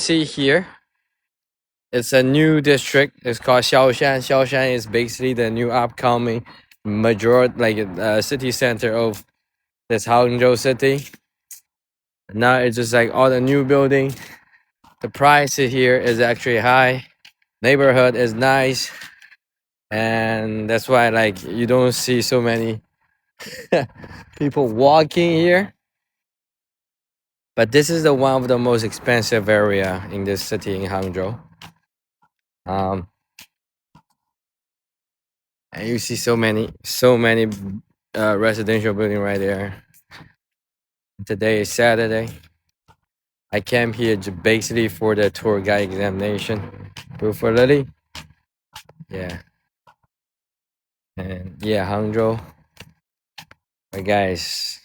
see here, it's a new district. It's called Xiaoshan. Xiaoshan is basically the new upcoming city center of this Hangzhou city. Now it's just like all the new building. The price here is actually high. Neighborhood is nice, and that's why like you don't see so many people walking here. But this is the one of the most expensive area in this city in Hangzhou. Um, and you see so many residential building right there. Today is Saturday. I came here basically for the tour guide examination. For Lily, yeah, and yeah, Hangzhou. But guys,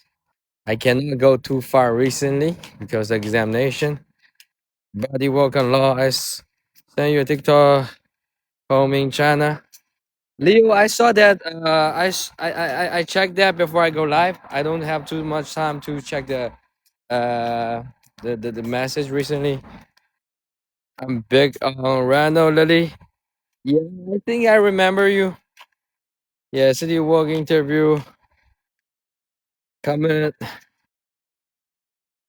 I cannot go too far recently because the examination. Body work on law. I send you a TikTok home in China. Leo, I saw that. I checked that before I go live. I don't have too much time to check uh the message recently. I'm big on Rano Lily. Yeah, I think I remember you. Yeah, city walk interview. Comment.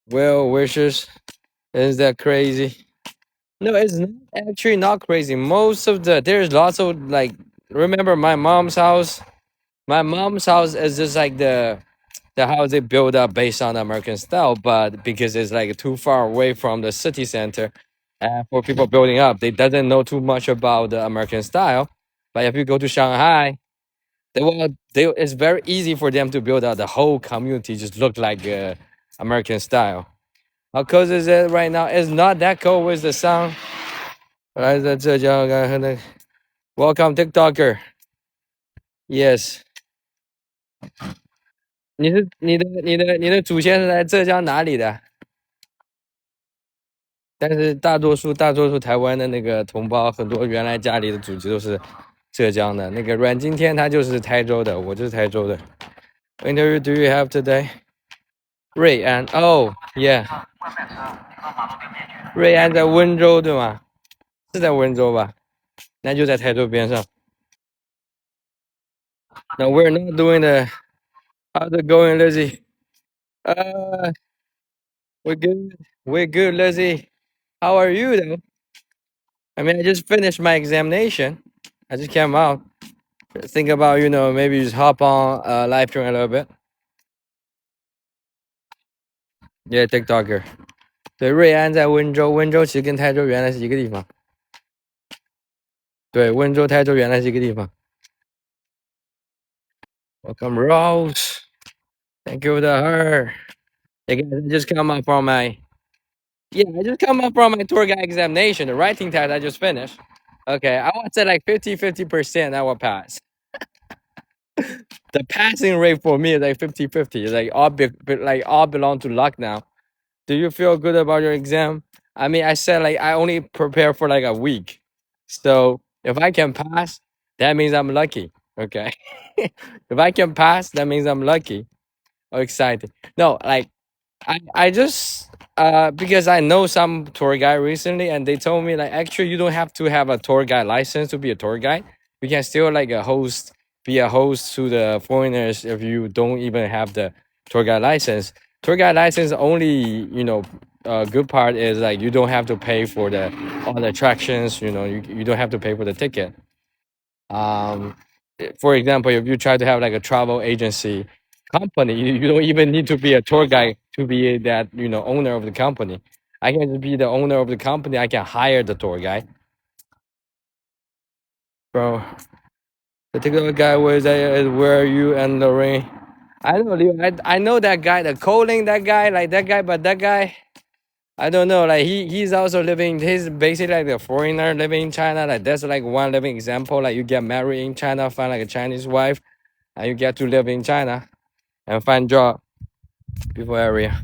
Well wishes. Is that crazy? No, it's not actually not crazy. Most of there's lots of like. Remember my mom's house? My mom's house is just like the house they build up based on American style, but because it's like too far away from the city center, for people building up, they doesn't know too much about the American style. But if you go to Shanghai, it's very easy for them to build out the whole community just look like American style. How cold is it right now? It's not that cold with the sun. 来自浙江，Welcome TikToker. Yes. 你的祖先是来浙江哪里的？但是大多数台湾的那个同胞，很多原来家里的祖籍都是浙江的。那个阮经天他就是台州的，我就是台州的。What interview do you have today? 瑞安，Oh yeah，瑞安在温州对吗？是在温州吧？那就在台州边上。No, we're not doing the. How's it going, Lizzie? Uh, we're good. We're good, Lizzie. How are you though? I mean, I just finished my examination. I just came out. Think about, maybe just hop on live stream a little bit. Yeah, TikToker. 对，瑞安在温州，温州其实跟台州原来是一个地方。对，温州、台州原来是一个地方。Welcome, Rose. Thank you for the heart. Hey guys, I just come up from my tour guide examination. The writing test I just finished. Okay, I would say like 50% I will pass. The passing rate for me is like 50-50. Like all belong to luck now. Do you feel good about your exam? I mean, I said like I only prepare for like a week. So if I can pass, that means I'm lucky. Okay. If I can pass, that means I'm lucky or excited. No, like I just because I know some tour guide recently and they told me like actually you don't have to have a tour guide license to be a tour guide. You can still like be a host to the foreigners if you don't even have the tour guide license. Tour guide license only, good part is like you don't have to pay for all the attractions, you don't have to pay for the ticket. For example, if you try to have like a travel agency company, you don't even need to be a tour guide to be that owner of the company. I can just be the owner of the company. I can hire the tour guide. Bro, the particular guy was where are you and Lorraine? I know Leo. I know that guy, the Colin, that guy, like that guy, but that guy, I don't know. Like he's also living. He's basically like a foreigner living in China. Like that's like one living example. Like you get married in China, find like a Chinese wife, and you get to live in China and find job. People area.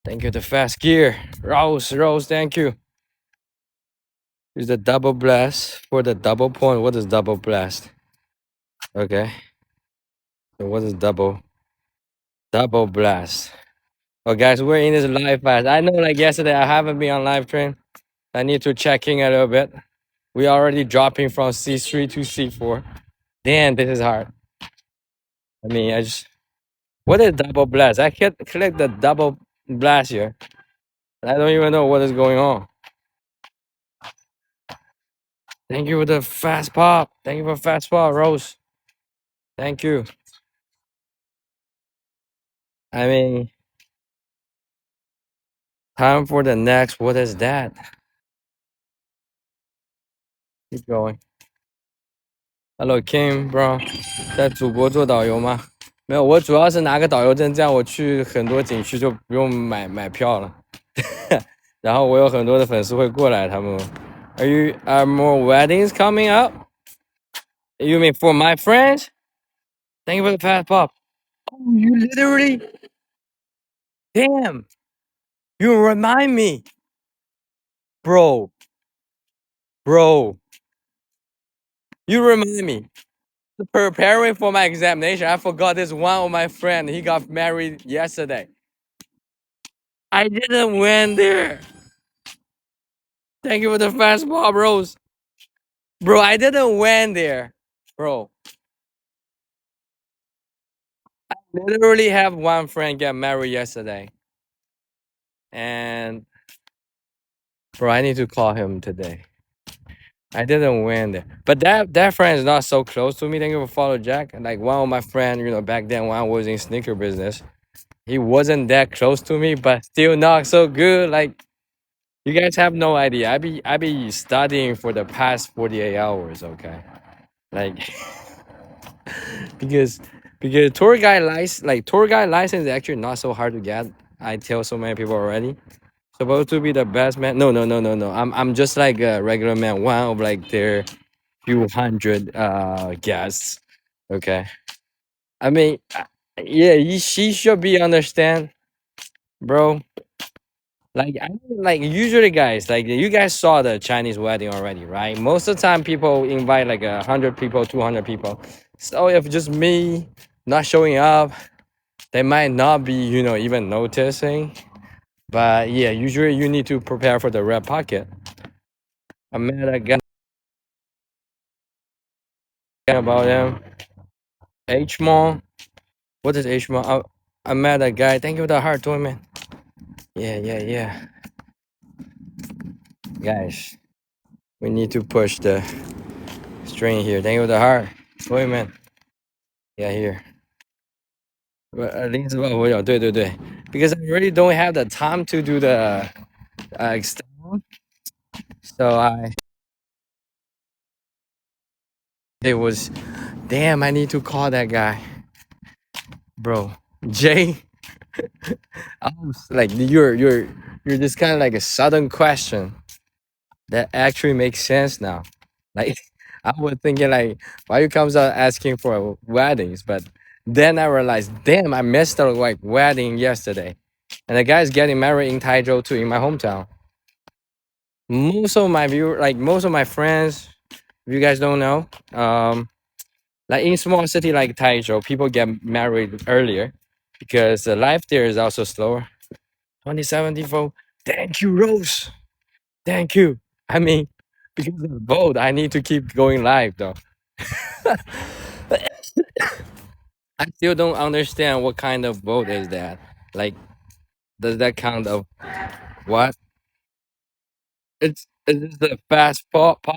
Thank you. The fast gear. Rose, thank you. Use the double blast for the double point. What is double blast? Okay. So what is double blast? Oh guys, we're in this live fast. I know like yesterday I haven't been on live stream. I need to check in a little bit. We already dropping from C3 to C4. Damn, this is hard. I mean, I just what is double blast? I can't click the double blast here. I don't even know what is going on. Thank you for the fast pop. Thank you for fast pop, Rose. Thank you. I mean, time for the next. What is that? Keep going. Hello Kim, bro，在祖国做导游吗？没有，我主要是拿个导游证，这样我去很多景区就不用买票了。然后我有很多的粉丝会过来，他们。Are more weddings coming up? You mean for my friends? Thank you for the fast pop. Oh, you literally, damn, you remind me, bro, bro. You remind me. Preparing for my examination, I forgot this one of my friend. He got married yesterday. I didn't win there. Thank you for the fast ball, bros. Bro, I didn't win there. Bro, I literally have one friend get married yesterday. And bro, I need to call him today. I didn't win there. But that friend is not so close to me. Thank you for follow Jack. Like one of my friends, back then when I was in sneaker business, he wasn't that close to me, but still not so good. Like you guys have no idea. I be studying for the past 48 hours, okay? Like because tour guide license is actually not so hard to get. I tell so many people already. Supposed to be the best man. No, no, no, no, no. I'm just like a regular man, one of like their few hundred guests. Okay. I mean, yeah, she should be understand, bro. Like usually guys, like you guys saw the Chinese wedding already, right? Most of the time people invite like 100 people, 200 people. So if just me not showing up, they might not be, even noticing. But yeah, usually you need to prepare for the red pocket. I met a guy about him. H Mall. What is H Mall? I met a guy. Thank you for the heart, toy man. Yeah, yeah, yeah. Guys, we need to push the string here. Thank you for the heart, toy man. Yeah, here. Because I really don't have the time to do the external. So it was, damn, I need to call that guy, bro. Jay, like you're just kind of like a sudden question that actually makes sense now. Like I was thinking like, why you comes out asking for weddings? But then I realized, damn, I missed a like wedding yesterday, and the guy's getting married in Taizhou too, in my hometown. Most of my most of my friends, if you guys don't know, like in small city like Taizhou, people get married earlier because the life there is also slower. 2074. Thank you, Rose. Thank you. I mean, because of the vote, I need to keep going live though. I still don't understand what kind of vote is that. Like, does that count of what? It's the fast pop.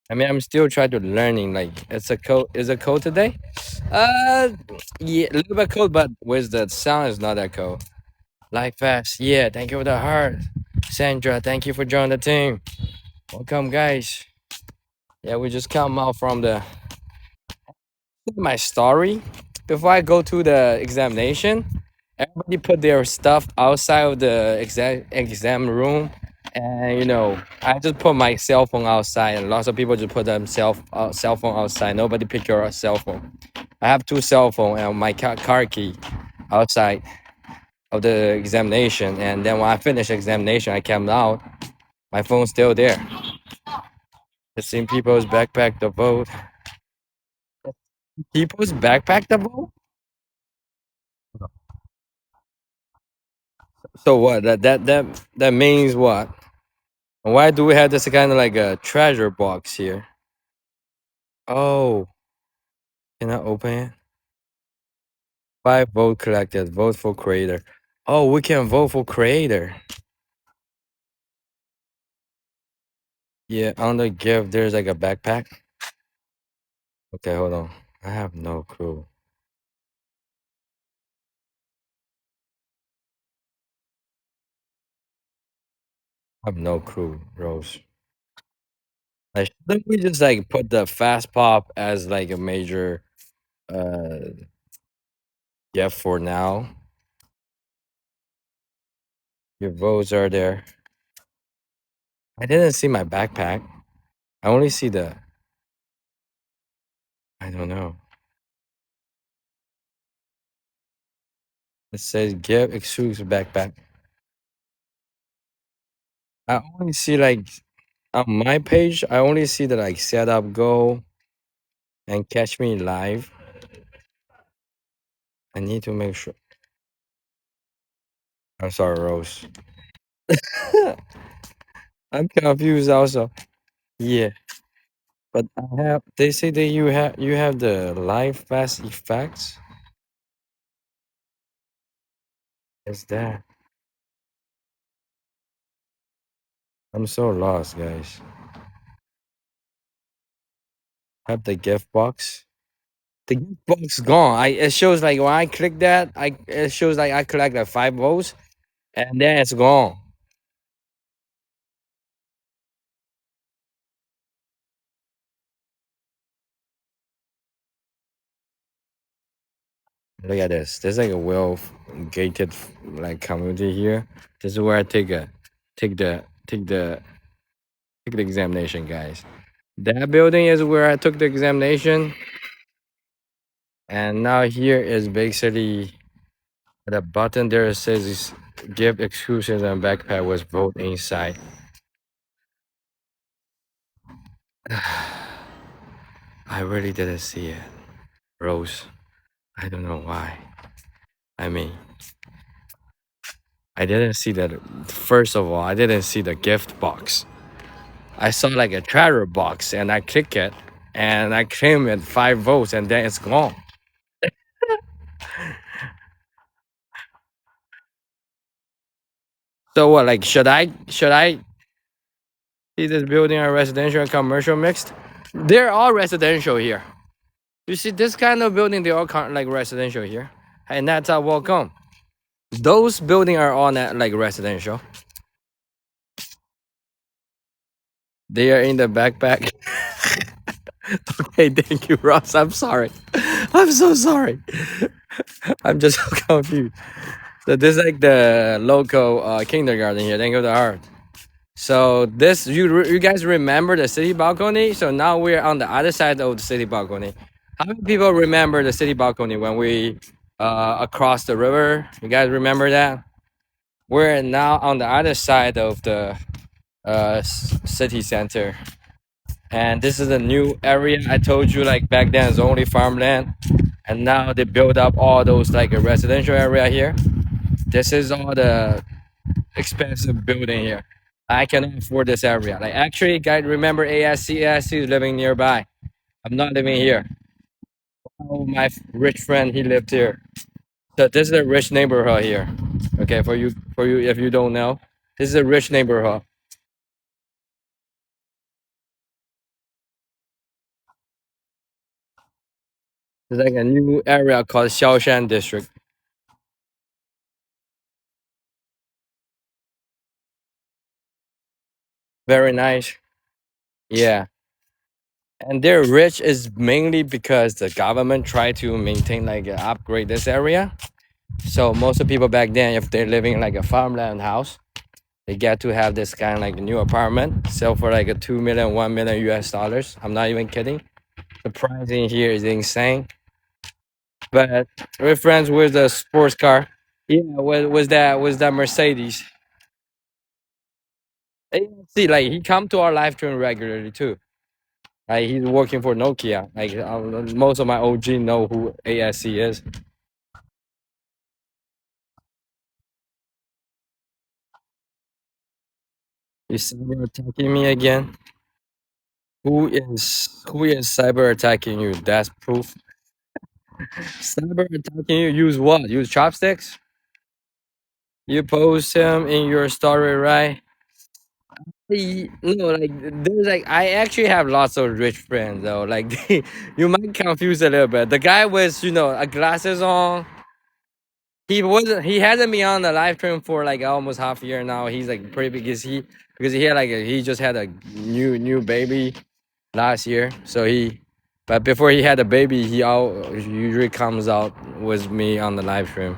I mean, I'm still trying to learning. Like, it's a code. Is a code today? Uh, yeah, a little bit cold, but with the sound is not that cold. Like fast. Yeah, thank you for the heart, Sandra. Thank you for joining the team. Welcome, guys. Yeah, we just come out from my story. Before I go to the examination, everybody put their stuff outside of the exam room, and I just put my cell phone outside, and lots of people just put them cell phone outside. Nobody pick your cell phone. I have two cell phone and my car key outside of the examination, and then when I finished examination, I came out. My phone's still there. It's in people's backpack the vote. People's backpack the vote? So what? That means what? Why do we have this kind of like a treasure box here? Oh, can I open it? 5 vote collected. Vote for creator. Oh, we can vote for creator. Yeah, on the gift, there's like a backpack. Okay, hold on. I have no clue. I have no clue, Rose. Like, shouldn't we just like put the fast pop as like a major uh gift for now? Your votes are there. I didn't see my backpack. I only see the. I don't know. It says give exclusive backpack. I only see like on my page. I only see the like setup go and catch me live. I need to make sure. I'm sorry, Rose. I'm confused also. Yeah, but I have. They say that you have the live fast effects. Is that? I'm so lost, guys. Have the gift box. The gift box gone. It shows like when I click that, it shows like I collect like 5 votes, and then it's gone. Look at this. There's like a well gated like community here. This is where I take the take the take the examination, guys. That building is where I took the examination, and now here is basically the button there says is give exclusions and backpack was vote inside. I really didn't see it, Rose. I don't know why. I mean, I didn't see that. First of all, I didn't see the gift box. I saw like a treasure box, and I click it, and I claim it 5 votes, and then it's gone. So what? Like, should I see this building a residential and commercial mixed? They're all residential here. You see this kind of building, they all like residential here, and that's how welcome. Those building are all like residential. They are in the backpack. Okay, thank you, Ross. I'm sorry. I'm so sorry. I'm just so confused. So this is like the local kindergarten here. Thank you, the art. So this you guys remember the city balcony? So now we're on the other side of the city balcony. How many people remember the city balcony when we across the river? You guys remember that? We're now on the other side of the city center, and this is a new area. I told you like back then it's only farmland, and now they build up all those like a residential area here. This is all the expensive building here. I cannot afford this area. Like actually, guys, remember ASC? ASC is living nearby. I'm not living here. Oh, my rich friend, he lived here. So this is a rich neighborhood here. Okay, for you, if you don't know, this is a rich neighborhood. It's like a new area called Xiaoshan District. Very nice. Yeah. And they're rich is mainly because the government tried to maintain like upgrade this area. So most of the people back then, if they're living in like a farmland house, they get to have this kind of like new apartment, sell for like a 2 million, 1 million US dollars. I'm not even kidding. The price in here is insane. But we're friends with the sports car. Yeah, was that Mercedes? And see, like he come to our live stream regularly too. Like he's working for Nokia. Like most of my OG know who ASC is. You cyber attacking me again? Who is cyber attacking you? That's proof. Cyber attacking you. Use what? Use chopsticks? You post him in your story, right? No, like there's like I actually have lots of rich friends though. Like you might confuse a little bit. The guy with glasses on. He hasn't been on the live stream for like almost half a year now. He's like pretty big. Because he had he just had a new baby last year. But before he had a baby, he usually comes out with me on the live stream.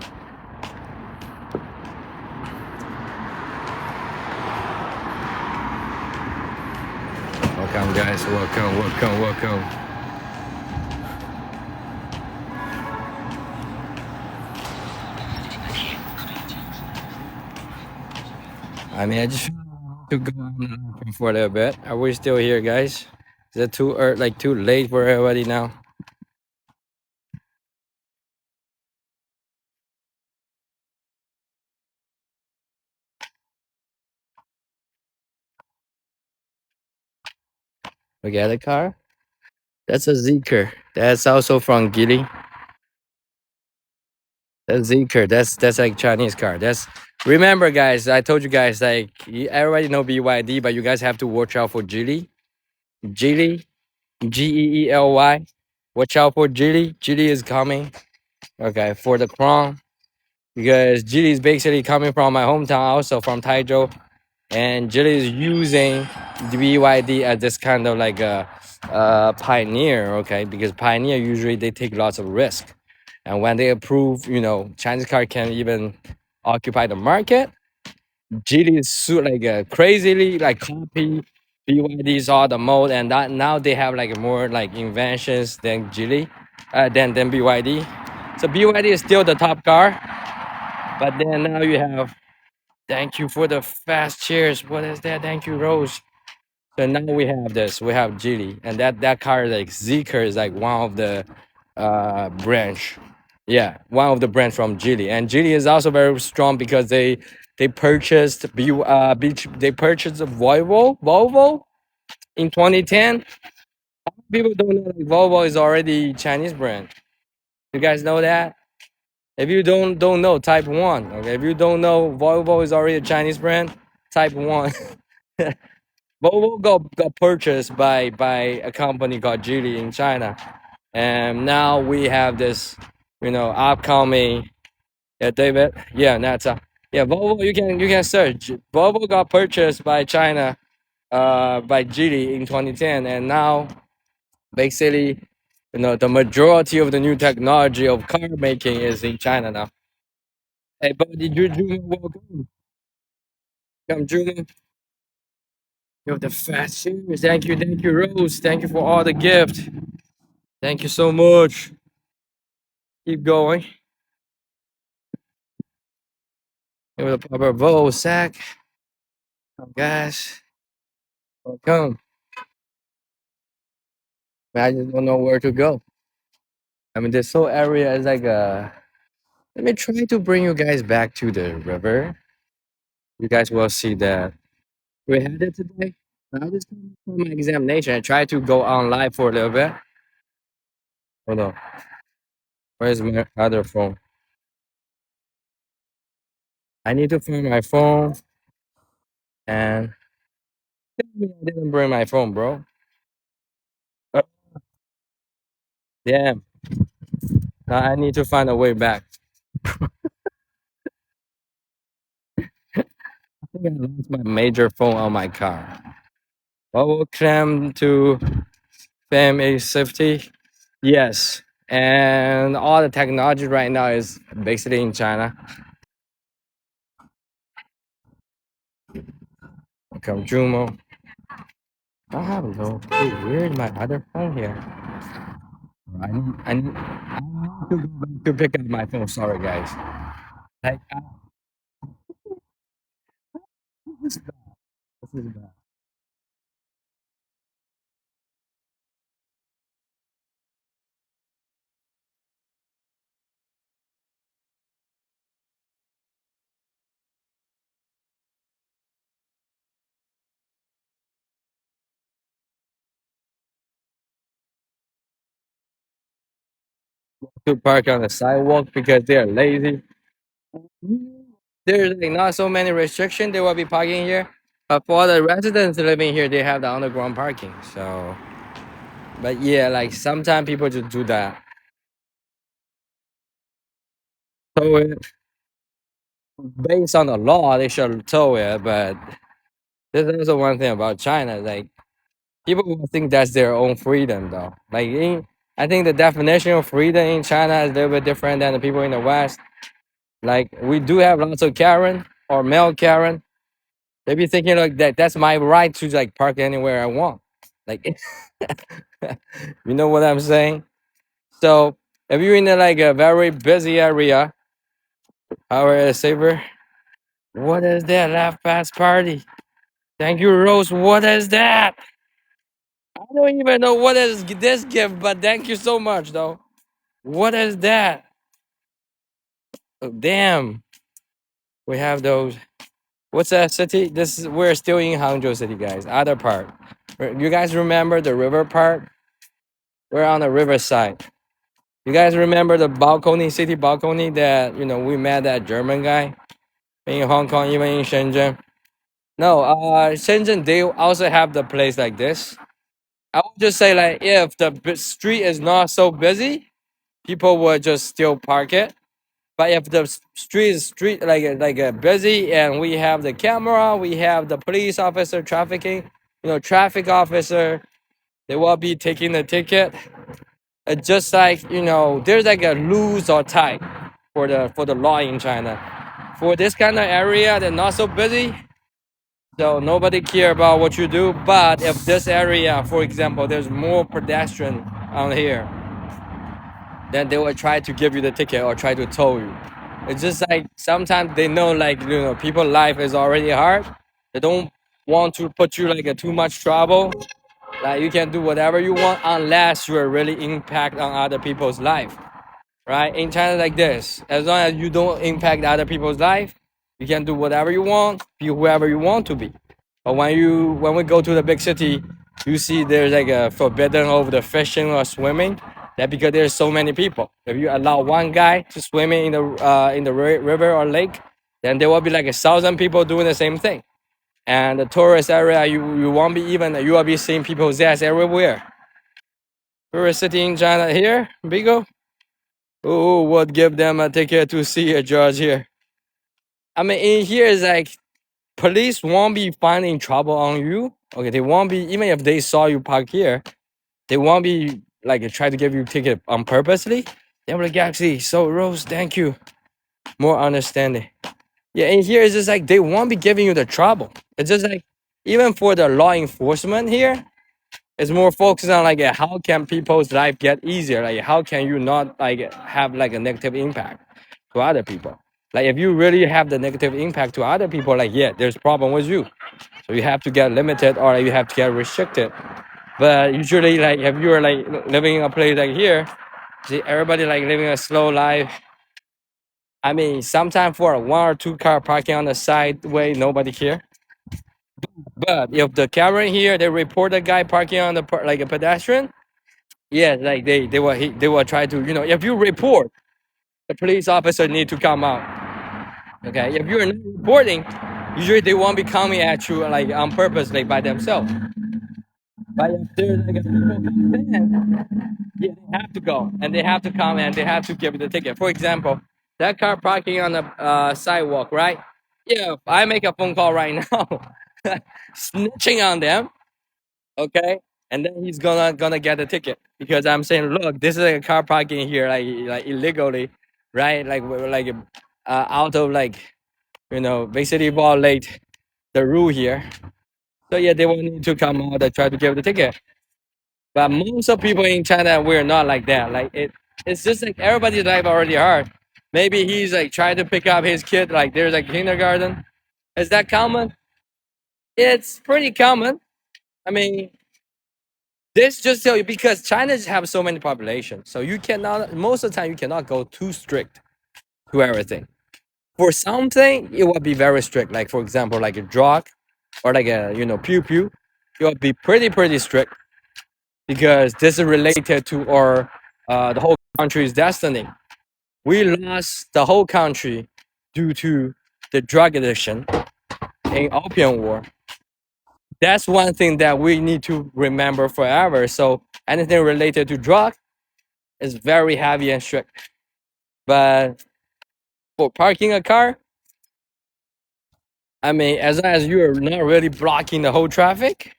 Welcome, guys. Welcome. I mean, I just to go on the live stream for a little bit. Are we still here, guys? Is it too late for everybody now? Look at the car. That's a Zeker. That's also from Gili. That's Zeker. That's like Chinese car. That's remember, guys. I told you guys like everybody know BYD, but you guys have to watch out for Geely. Geely, Geely. Watch out for Geely. Geely is coming. Okay, for the Crown because Geely is basically coming from my hometown, also from Taizhou, and Geely is using the BYD as this kind of like a pioneer. Okay, because pioneer usually they take lots of risk. And when they approve, Chinese car can even occupy the market. Geely is like a crazily like copy BYD's all the mode, and that now they have like more like inventions than Geely, than BYD. So BYD is still the top car, but then now you have. Thank you for the fast cheers. What is that? Thank you, Rose. So now we have this. We have Geely, and that car like Zeekr is like one of the branch. Yeah, one of the brands from Geely, and Geely is also very strong because they purchased they purchased a Volvo in 2010. People don't know like Volvo is already Chinese brand. You guys know that? If you don't know, type one. Okay, if you don't know, Volvo is already a Chinese brand. Type one. Volvo got purchased by a company called Geely in China, and now we have this, upcoming. Yeah, David. Yeah, that's yeah. Volvo. You can search. Volvo got purchased by China, by Geely in 2010, and now basically, the majority of the new technology of car making is in China now. Hey, buddy, Juma, welcome. Come, Juma. You're the fast series. Thank you, Rose. Thank you for all the gift. Thank you so much. Keep going. Give it a proper Volvo sack. Come, guys. Welcome. I just don't know where to go. I mean, this whole area is like a. Let me try to bring you guys back to the river. You guys will see that we had it today. I just come from my examination. I tried to go on live for a little bit. Hold on. Where's my other phone? I need to find my phone. And tell me I didn't bring my phone, bro. Uh, Damn. Now I need to find a way back. I think I lost my major phone on my car. Welcome to family safety. Yes. And all the technology right now is basically in China. Welcome, Jumo. I have no clue. Where's my other phone here? I need to go back to pick up my phone. Sorry, guys. Like, this is bad. This is bad. to park on the sidewalk because they're lazy. There's like not so many restrictions. They will be parking here. But for the residents living here, they have the underground parking. So, but yeah, like sometimes people just do that. So based on the law, they should tow it. But there's also one thing about China, like people will think that's their own freedom, though. I think the definition of freedom in China is a little bit different than the people in the West. Like we do have lots of Karen or male Karen. They be thinking like that. That's my right to like park anywhere I want. Like, you know what I'm saying? So if you're in like a very busy area, our saver, what is that? Laugh Fast Party. Thank you, Rose. What is that? I don't even know what is this gift, but thank you so much, though. What is that? Oh, damn. We have those. What's that city? We're still in Hangzhou City, guys. Other part. You guys remember the river part? We're on the riverside. You guys remember the balcony, city balcony that we met that German guy in Hong Kong, even in Shenzhen? No, Shenzhen they also have the place like this. I would just say like if the street is not so busy, people would just still park it. But if the street like busy and we have the camera, we have the police officer trafficking, traffic officer, they will be taking the ticket. Just like there's like a loose or tight for the law in China. For this kind of area, they're not so busy, so nobody care about what you do. But if this area, for example, there's more pedestrian on here, then they will try to give you the ticket or try to tow you. It's just like sometimes they know like people life is already hard. They don't want to put you like a too much trouble. Like you can do whatever you want unless you are really impact on other people's life. Right? In China like this, as long as you don't impact other people's life, you can do whatever you want, be whoever you want to be. But when we go to the big city, you see there's like a forbidden over the fishing or swimming. That because there's so many people. If you allow one guy to swim in the river or lake, then there will be like 1,000 people doing the same thing. And the tourist area, you won't be even you will be seeing people's ass everywhere. Tourist city in China here, Bigo. Who would give them a ticket to see a judge here? I mean, in here is like police won't be finding trouble on you. Okay, they won't be even if they saw you park here, they won't be like try to give you a ticket on purposely. They will like actually. So Rose, thank you. More understanding. Yeah, in here it's just like they won't be giving you the trouble. It's just like even for the law enforcement here, it's more focused on like how can people's life get easier? Like how can you not like have like a negative impact to other people? Like if you really have the negative impact to other people, like yeah, there's problem with you. So you have to get limited or you have to get restricted. But usually like if you're like living in a place like here, see everybody like living a slow life. I mean, sometimes for a 1 or 2 car parking on the sideway, nobody care. But if the camera here, they report a guy parking on the like a pedestrian, yeah, like they will try to if you report, the police officer need to come out. Okay, if you're not reporting, usually they won't be coming at you like on purpose, like by themselves. But if there's like a people come in, yeah, they have to go and they have to come and they have to give you the ticket. For example, that car parking on the sidewalk, right? Yeah, if I make a phone call right now, snitching on them. Okay, and then he's gonna get a ticket because I'm saying, look, this is like a car parking here, like illegally, right? Like out of like basically violate the rule here. So yeah, they will need to come out and try to give the ticket. But most of people in China, we're not like that. Like it's just like everybody's life already hard. Maybe he's like trying to pick up his kid, like there's like kindergarten. Is that common? It's pretty common. I mean, this just tell you because China have so many population, so you cannot most of the time you cannot go too strict to everything. For something, it will be very strict. Like for example, like a drug or like a pew pew, it will be pretty strict because this is related to our the whole country's destiny. We lost the whole country due to the drug addiction in opium war. That's one thing that we need to remember forever. So anything related to drug is very heavy and strict. But for parking a car, I mean, as long as you're not really blocking the whole traffic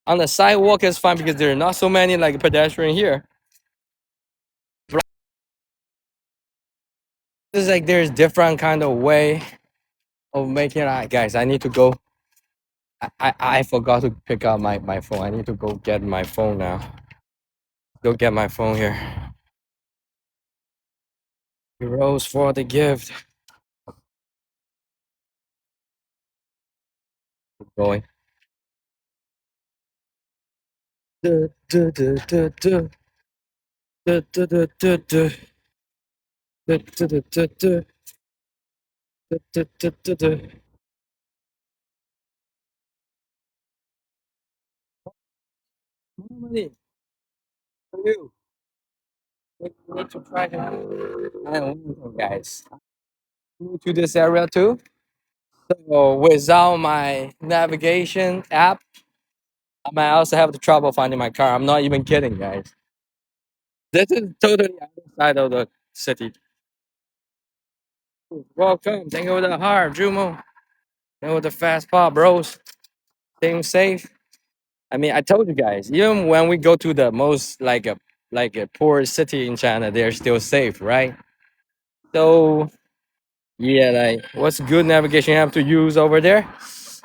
on the sidewalk is fine because there are not so many like pedestrian here. It's like there's different kind of way of making it. Guys, I need to go. I forgot to pick up my phone. I need to go get my phone now. Go get my phone here. Rose for the gift. Going. Du, du, du, du, du. Du, du, du, du, du. Du, du, du, du, du. Du, du, du, du, du. More money for you. We need to try to. I don't know, guys. New to this area too. So without my navigation app, I might also have the trouble finding my car. I'm not even kidding, guys. This is totally outside of the city. Welcome. Thank you for the heart, Jumo. Thank you for the fast pop, bros. Staying safe. I mean, I told you guys, even when we go to the most like a poor city in China, they're still safe, right? So yeah, like what's good navigation you have to use over there?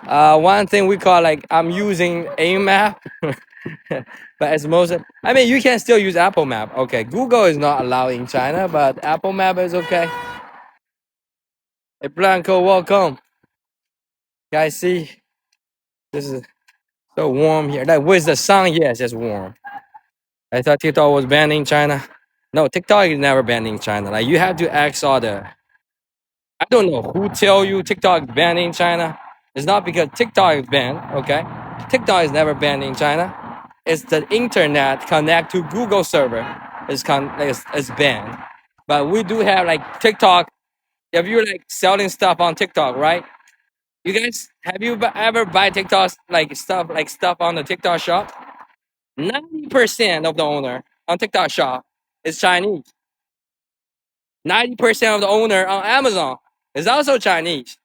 One thing we call like I'm using a map, but as most I mean you can still use Apple Map. Okay, Google is not allowed in China, but Apple Map is okay. Hey Blanco, welcome. Guys, see this is so warm here. Like where's the sun? Yes, it's warm. I thought TikTok was banned in China. No, TikTok is never banned in China. Like you have to ask all the. I don't know who tell you TikTok is banned in China. It's not because TikTok is banned. Okay, TikTok is never banned in China. It's the internet connect to Google server is banned. But we do have like TikTok. If you're like selling stuff on TikTok, right? You guys have you ever buy TikTok stuff on the TikTok shop? 90% of the owner on TikTok shop is Chinese. 90% of the owner on Amazon is also Chinese.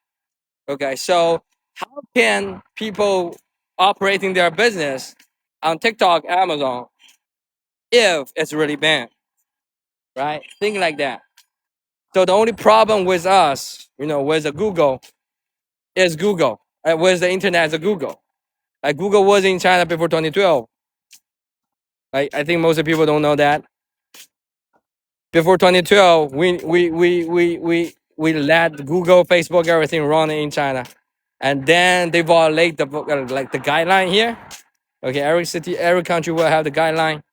Okay, so how can people operating their business on TikTok, Amazon, if it's really banned, right? Think like that. So the only problem with us, with the Google is Google. With the internet is Google. Like Google was in China before 2012. I think most of the people don't know that. Before 2012, we let Google, Facebook, everything run in China, and then they violate the guideline here. Okay, every city, every country will have the guideline,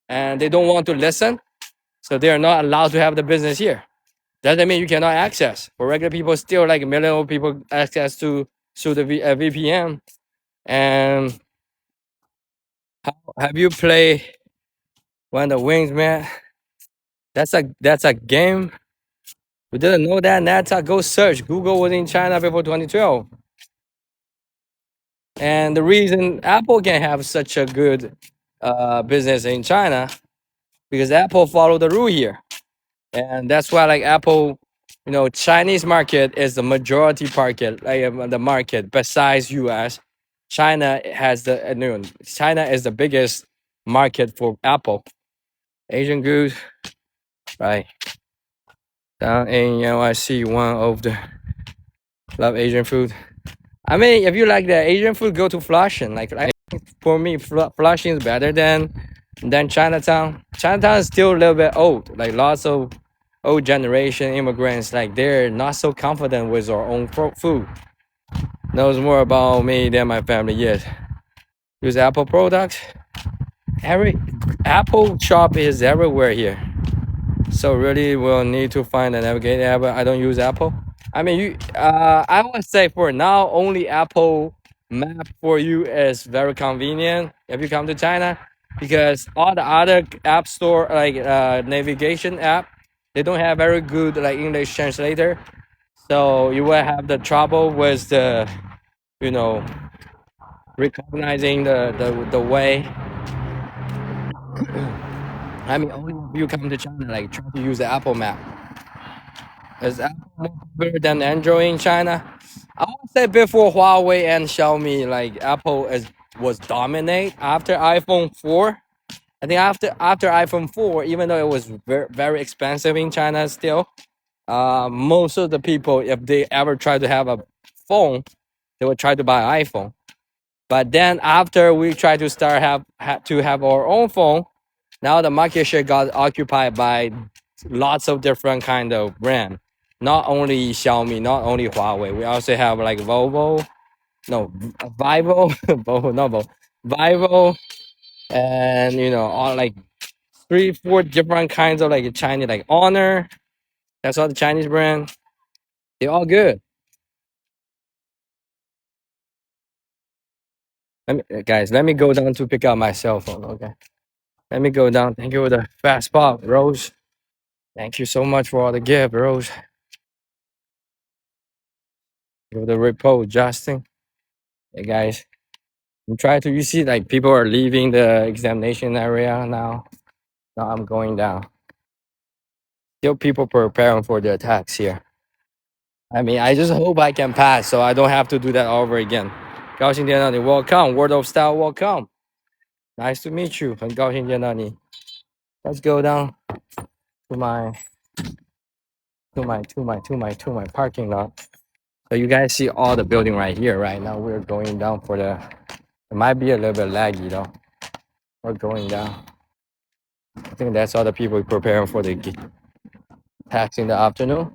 and they don't want to listen, so they are not allowed to have the business here. Doesn't mean you cannot access. For regular people, still like a million of people access to through the VPN. And have you played When the Wings, man? That's a game. We didn't know that. Nata, go search. Google was in China before 2012. And the reason Apple can have such a good business in China because Apple followed the rule here, and that's why like Apple, Chinese market is the majority market, like the market besides U.S. China has China is the biggest market for Apple. Asian goods, right? Down in NYC, one of the love Asian food. I mean, if you like the Asian food, go to Flushing. Like for me, Flushing is better than Chinatown. Chinatown is still a little bit old. Like lots of old generation immigrants, like they're not so confident with our own food. Knows more about me than my family. Yes. Use Apple products. Every Apple shop is everywhere here. So really, we'll need to find a navigate app. I don't use Apple. I mean, I would say for now, only Apple Map for you is very convenient if you come to China. because all the other app store like navigation app, they don't have very good like English translator, so you will have the trouble with the you know recognizing the way. I mean, only if you come to China, like try to use the Apple Map. Is Apple more popular than Android in China? I would say before Huawei and Xiaomi, like Apple is was dominate after iPhone 4. I think after iPhone 4, even though it was very expensive in China still, most of the people, if they ever try to have a phone, they would try to buy iPhone. But then after we try to start to have our own phone, now the market share got occupied by lots of different kind of brand. Not only Xiaomi, not only Huawei. We also have like Volvo, no, Vivo, Volvo, no, Volvo, Vivo, and all like three, four different kinds of like Chinese, like Honor. That's all the Chinese brand. They're all good. Guys, let me go down to pick up my cell phone. Okay, let me go down. Thank you for the fast pop, Rose. Thank you so much for all the gift, Rose. For the report, Justin. Hey guys, I'm trying to. You see, like people are leaving the examination area now. Now I'm going down. Still, people preparing for the attacks here. I mean, I just hope I can pass, so I don't have to do that all over again. 高兴见到你 welcome, Word of Style, welcome. Nice to meet you. 很高兴见到你. Let's go down to my parking lot. So you guys see all the building right here, right? Now we're going down for the. It might be a little bit laggy though. We're going down. I think that's all the people preparing for the tax in the afternoon.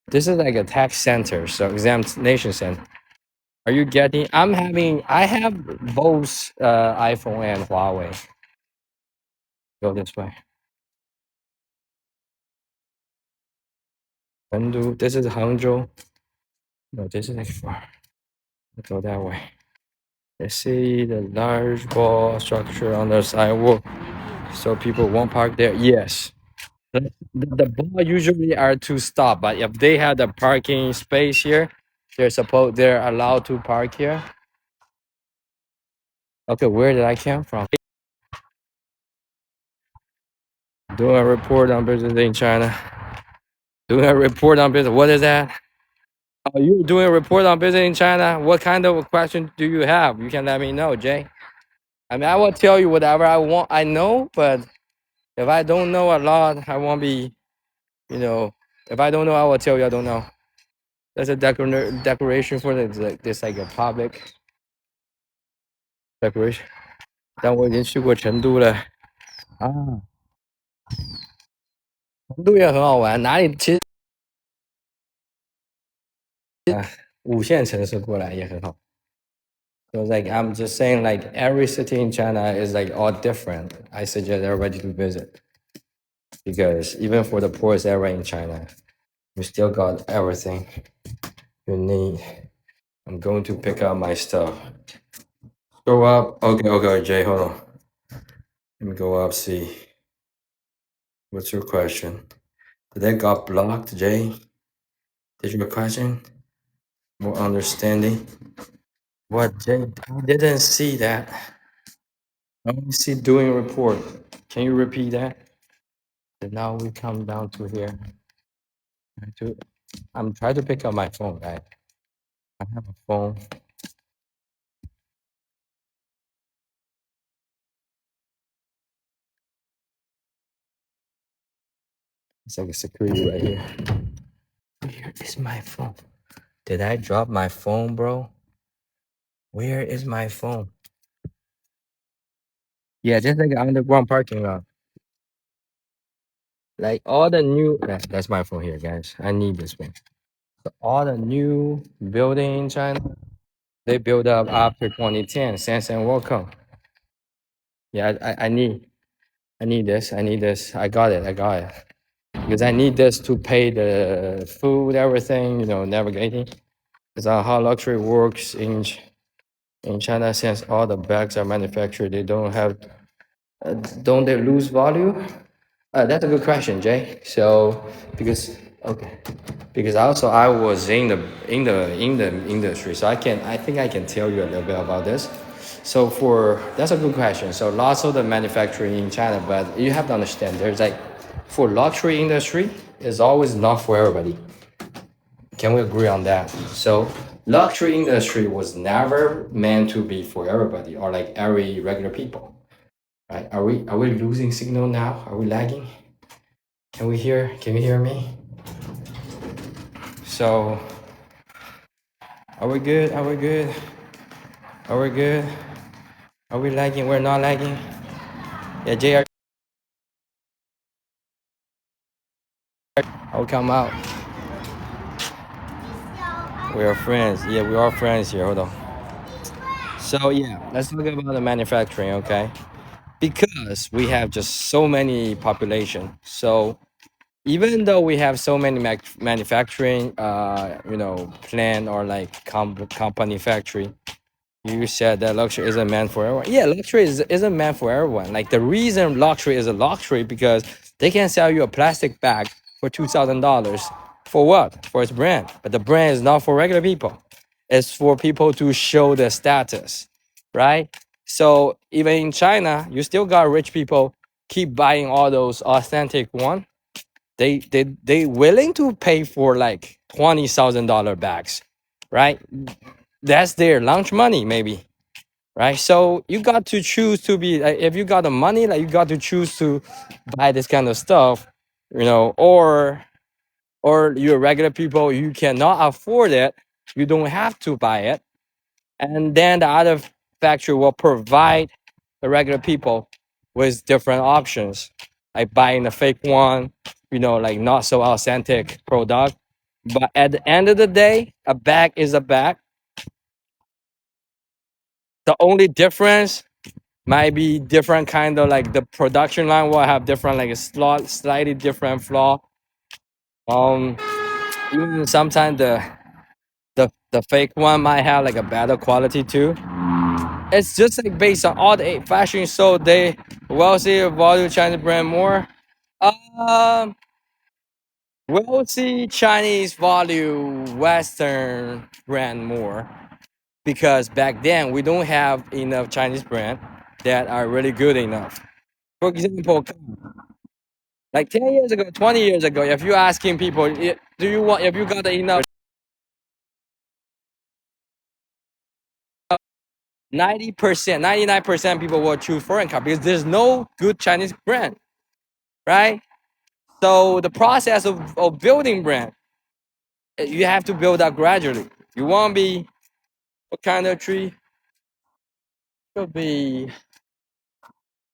This is like a tax center, so examination center. Are you getting? I have both iPhone and Huawei. Go this way. Chengdu. This is Hangzhou. No, this is like far. Let's go that way. Let's see the large ball structure on the sidewalk, so people won't park there. Yes. The ball usually are to stop, but if they have the parking space here, they're allowed to park here. Okay, where did I come from? Doing a report on business in China. Doing a report on business. What is that? Are you doing a report on business in China? What kind of a question do you have? You can let me know, Jay. I mean, I will tell you whatever I want. I know, but if I don't know a lot, I won't be. If I don't know, I will tell you I don't know. That's a declaration for this like a public declaration. 但我已经去过成都了啊，成都也很好玩。哪里其实五线城市过来也很好。So like I'm just saying, like every city in China is like all different. I suggest everybody to visit because even for the poorest area in China, we still got everything you need. I'm going to pick up my stuff. Go up. Okay, Jay, hold on. Let me go up. See. What's your question? Did that got blocked, Jay? Did your question? More understanding? What, Jay? I didn't see that. I only see doing report. Can you repeat that? And now we come down to here. I'm trying to pick up my phone, guys. I have a phone. It's like a security right here. Where is my phone? Did I drop my phone, bro? Where is my phone? Yeah, just like an underground parking lot. Like all the new that's my phone here, guys. I need this one. So all the new building in China, they built up after 2010. Samsung, welcome. Yeah, I need this. I need this. I got it. Because I need this to pay the food, everything, navigating. Because how luxury works in China, since all the bags are manufactured, they don't have Don't they lose value? That's a good question, Jay. So because okay, because also I was in the industry, so I think I can tell you a little bit about this. So for that's a good question. So lots of the manufacturing in China, but you have to understand there's like for luxury industry is always not for everybody. Can we agree on that? So luxury industry was never meant to be for everybody or like every regular people. Right? Are we losing signal now? Are we lagging? Can you hear me? So are we good? Are we good? Are we good? Are we lagging? We're not lagging. Yeah, JR, I'll come out. We are friends. Yeah, we are friends here. Hold on. So yeah, let's talk about the manufacturing, okay? Because we have just so many population. So even though we have so many manufacturing, plant or like company factory, you said that luxury isn't meant for everyone. Yeah, luxury isn't meant for everyone. Like the reason luxury is a luxury because they can sell you a plastic bag for $2,000 for what? For its brand. But the brand is not for regular people. It's for people to show their status, right? So even in China, you still got rich people keep buying all those authentic one. They willing to pay for like $20,000 bags, right? That's their lunch money, maybe, right? So you got to choose to be like, if you got the money, like you got to choose to buy this kind of stuff, or you're regular people, you cannot afford it, you don't have to buy it, and then the other factory will provide the regular people with different options, like buying a fake one, like not so authentic product. But at the end of the day, a bag is a bag. The only difference might be different kind of like the production line will have different like a slot, slightly different flaw. Um, even sometimes the fake one might have like a better quality too. It's just like based on all the fashion so they wealthy value Chinese brand more. Um, wealthy Chinese value Western brand more because back then we don't have enough Chinese brand that are really good enough. For example, like 10 years ago, 20 years ago, if you're asking people, do you want, if you got enough, 90%, 99% people will choose foreign car because there's no good Chinese brand, right? So the process of building brand, you have to build up gradually. You want to be what kind of tree? Should be,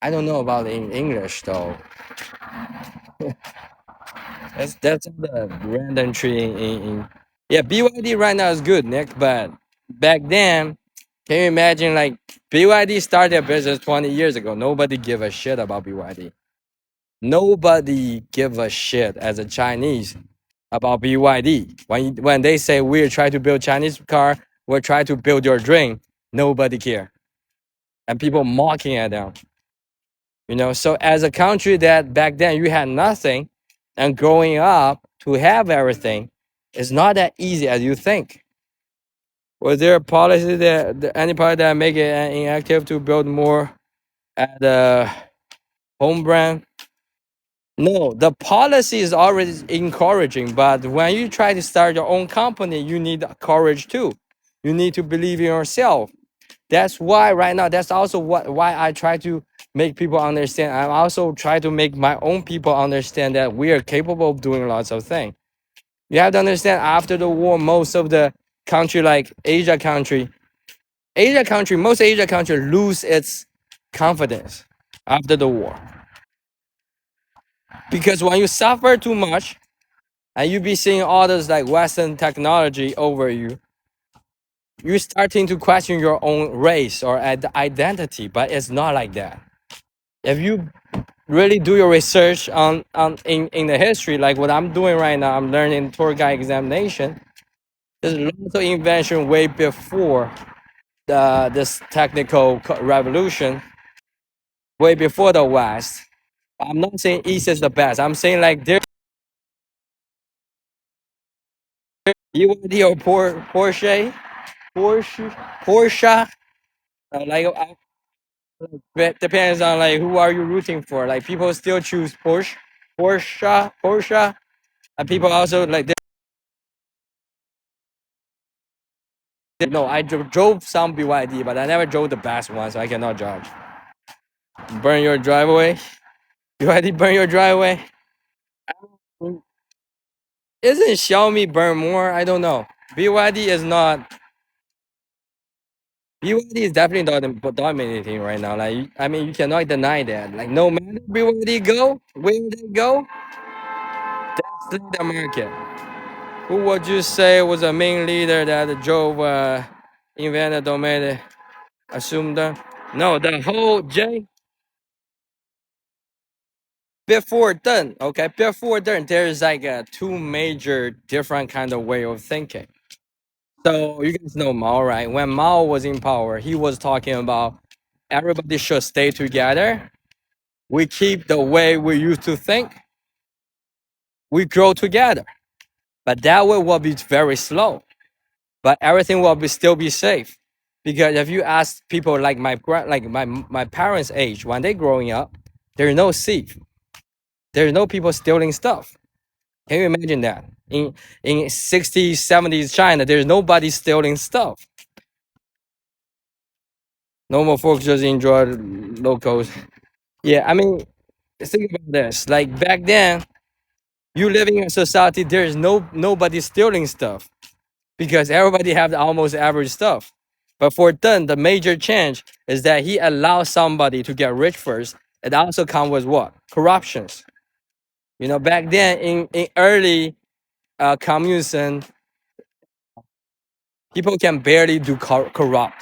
I don't know about in English though. That's the random tree in yeah, BYD right now is good, Nick, but back then, can you imagine like BYD started a business 20 years ago? Nobody give a shit about BYD. Nobody give a shit as a Chinese about BYD. When they say we're trying to build Chinese car, we're trying to build your dream, nobody care. And people mocking at them. So as a country that back then you had nothing and growing up to have everything, it's not that easy as you think. Was there a policy any party that make it inactive to build more at the home brand? No, the policy is already encouraging, but when you try to start your own company, you need courage too. You need to believe in yourself. That's why right now, that's also why I try to make people understand. I also try to make my own people understand that we are capable of doing lots of things. You have to understand after the war, most of the country like most Asia country lose its confidence after the war. Because when you suffer too much and you be seeing all this like Western technology over you, you're starting to question your own race or identity, but it's not like that. If you really do your research in the history, like what I'm doing right now, I'm learning tour guide examination. There's lots of invention way before this technical revolution. way before the West. I'm not saying East is the best. I'm saying like there BYD or Porsche, Porsche. Like depends on like who are you rooting for. Like people still choose Porsche, and people also like. No, I drove some BYD, but I never drove the best one, so I cannot judge. Burn your driveway. BYD burn your driveway. Isn't Xiaomi burn more? I don't know. BYD is not. BYD is definitely not dominating right now. Like I mean, you cannot deny that. Like no matter BYD go, where they go, that's the market. Who would you say was the main leader that drove, invented, dominated, assumed? No, the whole J. Before then, okay, before then, there's like two major different kind of way of thinking. So you guys know Mao, right? When Mao was in power, he was talking about everybody should stay together. We keep the way we used to think. We grow together, but that way will be very slow. But everything will be still be safe, because if you ask people like my parents' age when they growing up, there's no thief. There's no people stealing stuff. Can you imagine that? In 60s, 70s China, there's nobody stealing stuff. Normal folks just enjoy locals. Yeah, I mean, think about this. Like back then, you living in a society, there's nobody stealing stuff because everybody have the almost average stuff. But for Deng, the major change is that he allows somebody to get rich first. It also comes with what? Corruptions. You know, back then in early communism, people can barely do corruption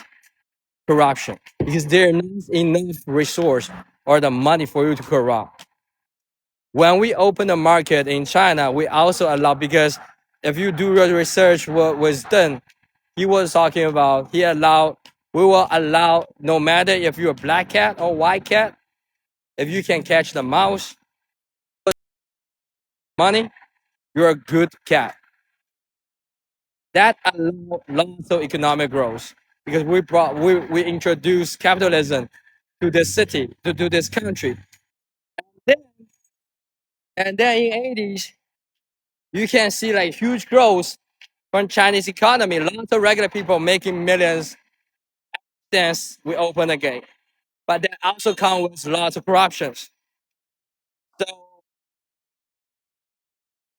because there is not enough resource or the money for you to corrupt. When we open the market in China, we also allow, because if you do your research, what was done, he was talking about we will allow, no matter if you're a black cat or white cat, if you can catch the mouse, money, you're a good cat. That allow lots of economic growth because we introduced capitalism to this city, to this country. Then, and then in 80s, you can see like huge growth from Chinese economy. Lots of regular people making millions since we open the gate. But that also comes with lots of corruptions. So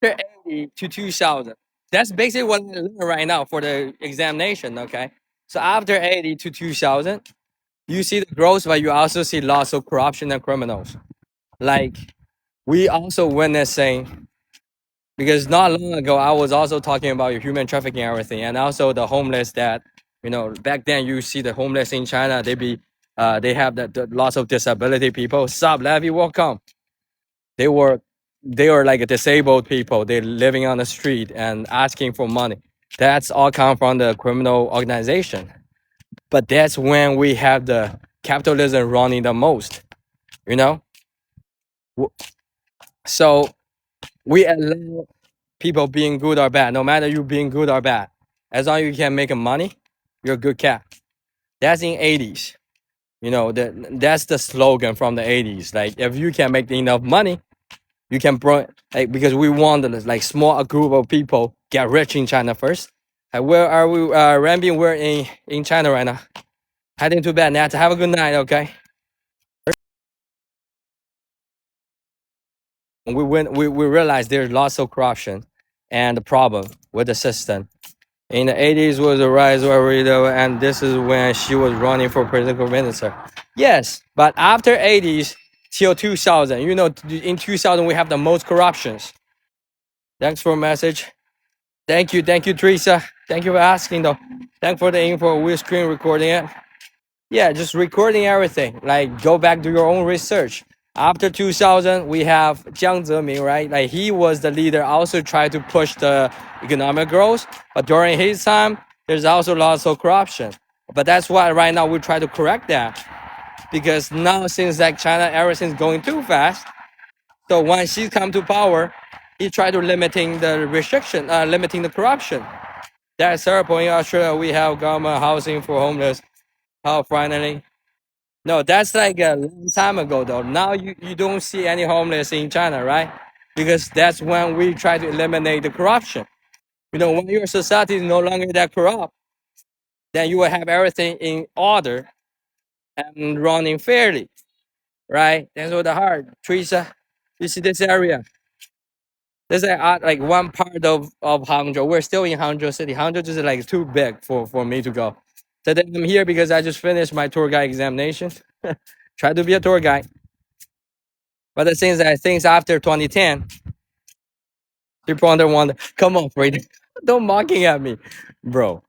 after 80 to 2000, that's basically what I learn right now for the examination. Okay, so after 80 to 2000, you see the growth, but you also see lots of corruption and criminals. Like we also witnessing, because not long ago I was also talking about human trafficking and everything, and also the homeless that, you know, back then you see the homeless in China, they have the lots of disability people. Sup, Levy, welcome. They were they are like disabled people. They're living on the street and asking for money. That's all come from the criminal organization. But that's when we have the capitalism running the most, you know. So we allow people being good or bad, no matter you being good or bad. As long as you can make money, you're a good cat. That's in 80s. You know, that's the slogan from the 80s. Like if you can make enough money, you can bring, like, because we want like small group of people get rich in China first. Where are we, Rambin? We're in China right now. Heading to bed, Nat. Have a good night, okay? We realized there's lots of corruption and the problem with the system. In the 80s was the rise of Rita, and this is when she was running for political minister. Yes, but after 80s till 2000, you know, in 2000 we have the most corruptions. Thanks for a message. Thank you, Teresa. Thank you for asking though. Thank for the info. We're screen recording it. Yeah, just recording everything. Like go back to your own research. After 2000, we have Jiang Zemin, right? Like he was the leader, also tried to push the economic growth. But during his time, there's also lots of corruption. But that's why right now we try to correct that. because now since like China everything's going too fast. So when she's come to power, he tried to limiting the restriction, limiting the corruption. That's her point. In Australia, we have government housing for homeless. How finally? No, that's like a long time ago though. Now you don't see any homeless in China, right? Because that's when we try to eliminate the corruption. You know, when your society is no longer that corrupt, then you will have everything in order and running fairly, right? That's what the heart. Teresa, you see this area? This is like one part of Hangzhou. We're still in Hangzhou city. Hangzhou is like too big for me to go. So then I'm here because I just finished my tour guide examination. Try to be a tour guide. But the things I think after 2010, people wonder, come on, Fred, don't mocking at me, bro.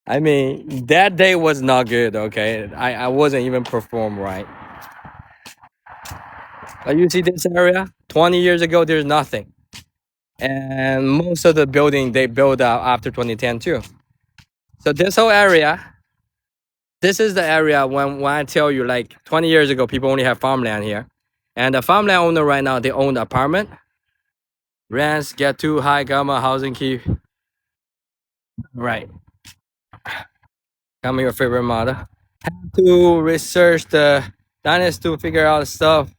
I mean, that day was not good, okay? I wasn't even perform right. But you see this area? 20 years ago, there's nothing. And most of the building they built out after 2010 too. So this whole area, this is the area when I tell you like 20 years ago, people only have farmland here. And the farmland owner right now, they own the apartment. Rents get too high, government housing keep. Right. Come your favorite model. Have to research the dynasty to figure out stuff.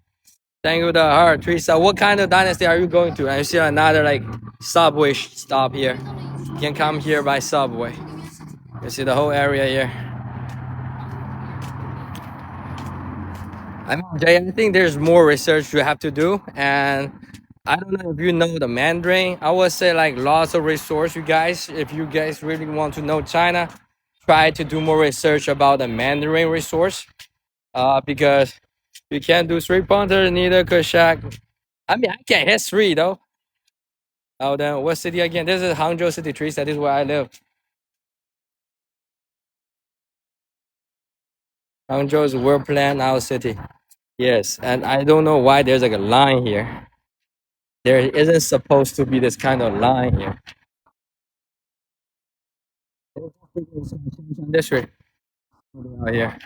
Thank you, the heart. Teresa, what kind of dynasty are you going to? I see another like subway stop here. You can come here by subway. You see the whole area here. I mean, Jay, I think there's more research you have to do, and I don't know if you know the Mandarin. I would say like lots of resource, you guys. If you guys really want to know China, try to do more research about the Mandarin resource. Because you can't do three pointer, neither could Shaq. I mean, I can't hit three though. Oh, then what city again? This is Hangzhou City, Trees. That is where I live. Hangzhou is well planned out city. Yes, and I don't know why there's like a line here. There isn't supposed to be this kind of line here. District out here,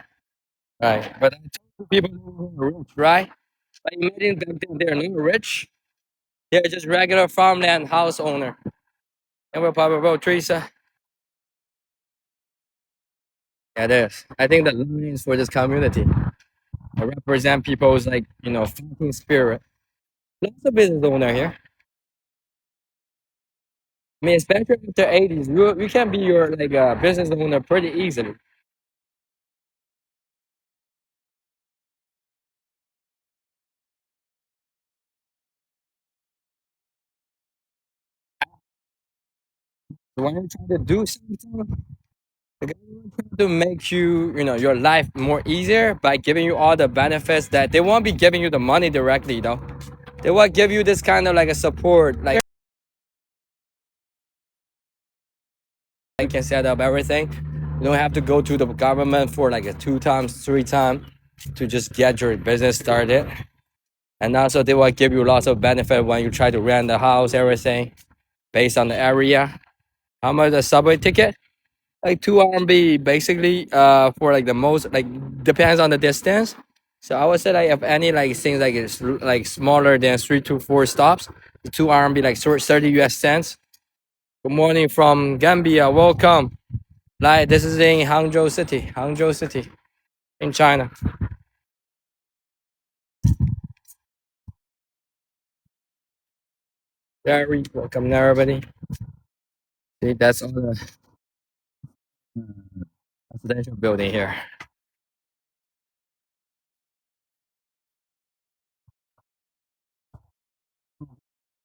right? But I told people who are rich, right? But imagine back then they're not rich. They're just regular farmland house owner. And we're probably about Teresa. Yeah, it is. I think the lines for this community represent people's like fighting spirit. Lots of business owner here. I mean, especially after 80s, you can be your like business owner pretty easily. So when you try to do something, the government try to make your life more easier by giving you all the benefits that they won't be giving you the money directly though. They will give you this kind of like a support, like you can set up everything. You don't have to go to the government for like a 2 times, 3 times to just get your business started. And also they will give you lots of benefit when you try to rent the house, everything based on the area. How much the subway ticket? Like 2 RMB basically for like the most like depends on the distance. So I would say like if any like things like it's like smaller than 3 to 4 stops, 2 RMB like 30 US cents. Good morning from Gambia, welcome. Like this is in Hangzhou City in China. Very welcome everybody. See, that's all the residential building here.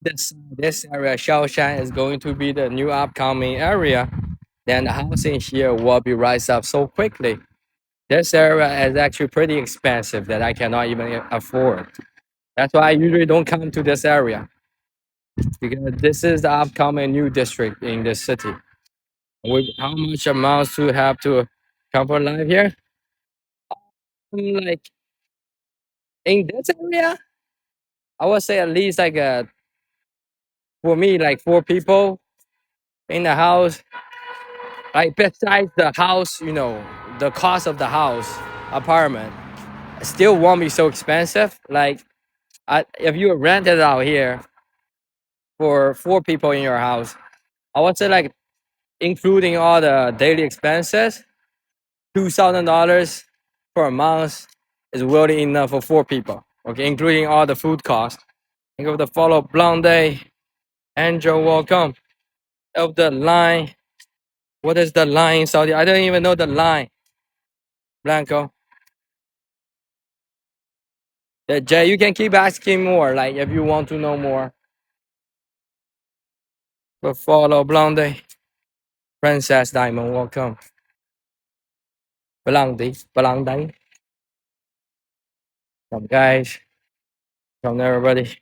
This area, Shaoshan, is going to be the new upcoming area. Then the housing here will be rise up so quickly. This area is actually pretty expensive that I cannot even afford. That's why I usually don't come to this area because this is the upcoming new district in this city. With how much amounts to have to come for life here? Like in this area, I would say at least like for me like 4 people in the house. Like besides the house, the cost of the house apartment. still won't be so expensive. Like if you rent it out here for 4 people in your house, I would say like including all the daily expenses, $2,000 for a month is really enough for 4 people. Okay, including all the food costs. Think of the follow Blonde, Angel, welcome. Of the line. What is the line in Saudi? I don't even know the line. Blanco. Yeah, Jay, you can keep asking more, like if you want to know more. But follow Blonde. Princess Diamond, welcome. Blondie. Come guys. Come everybody.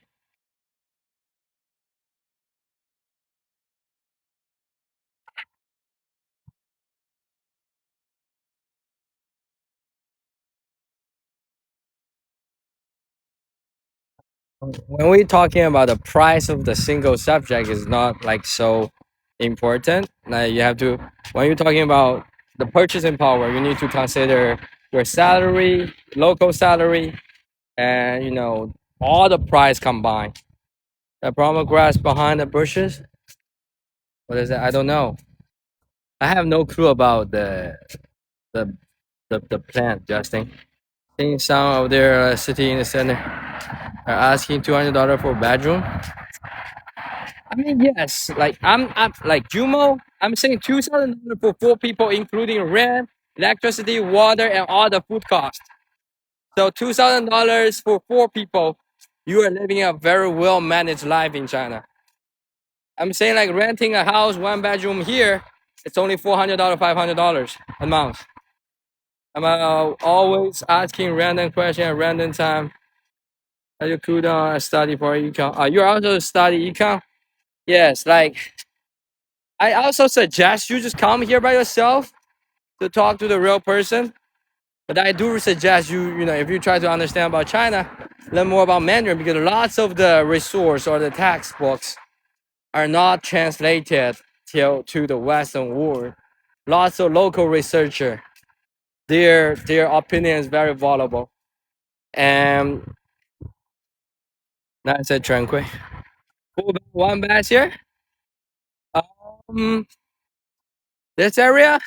When we're talking about the price of the single subject is not like so important. Like you have to when you're talking about the purchasing power, you need to consider your salary, local salary, and all the price combined. The grass behind the bushes. What is that? I don't know. I have no clue about the the plant, Justin. I think some of their city in the center are asking $200 for bedroom. I mean, yes. Like I'm like Jumo. I'm saying $2,000 for 4 people, including rent, electricity, water, and all the food costs. So $2,000 for 4 people, you are living a very well managed life in China. I'm saying like renting a house, 1 bedroom here, it's only $400, $500 a month. I'm always asking random question at random time. Are you cool down? I study for econ. You also study econ? Yes. Like I also suggest you just come here by yourself to talk to the real person. But I do suggest if you try to understand about China, learn more about Mandarin because lots of the resource or the textbooks are not translated to the Western world. Lots of local researcher, their opinion is very valuable. And that's it, tranquil. One batch here. Um, this area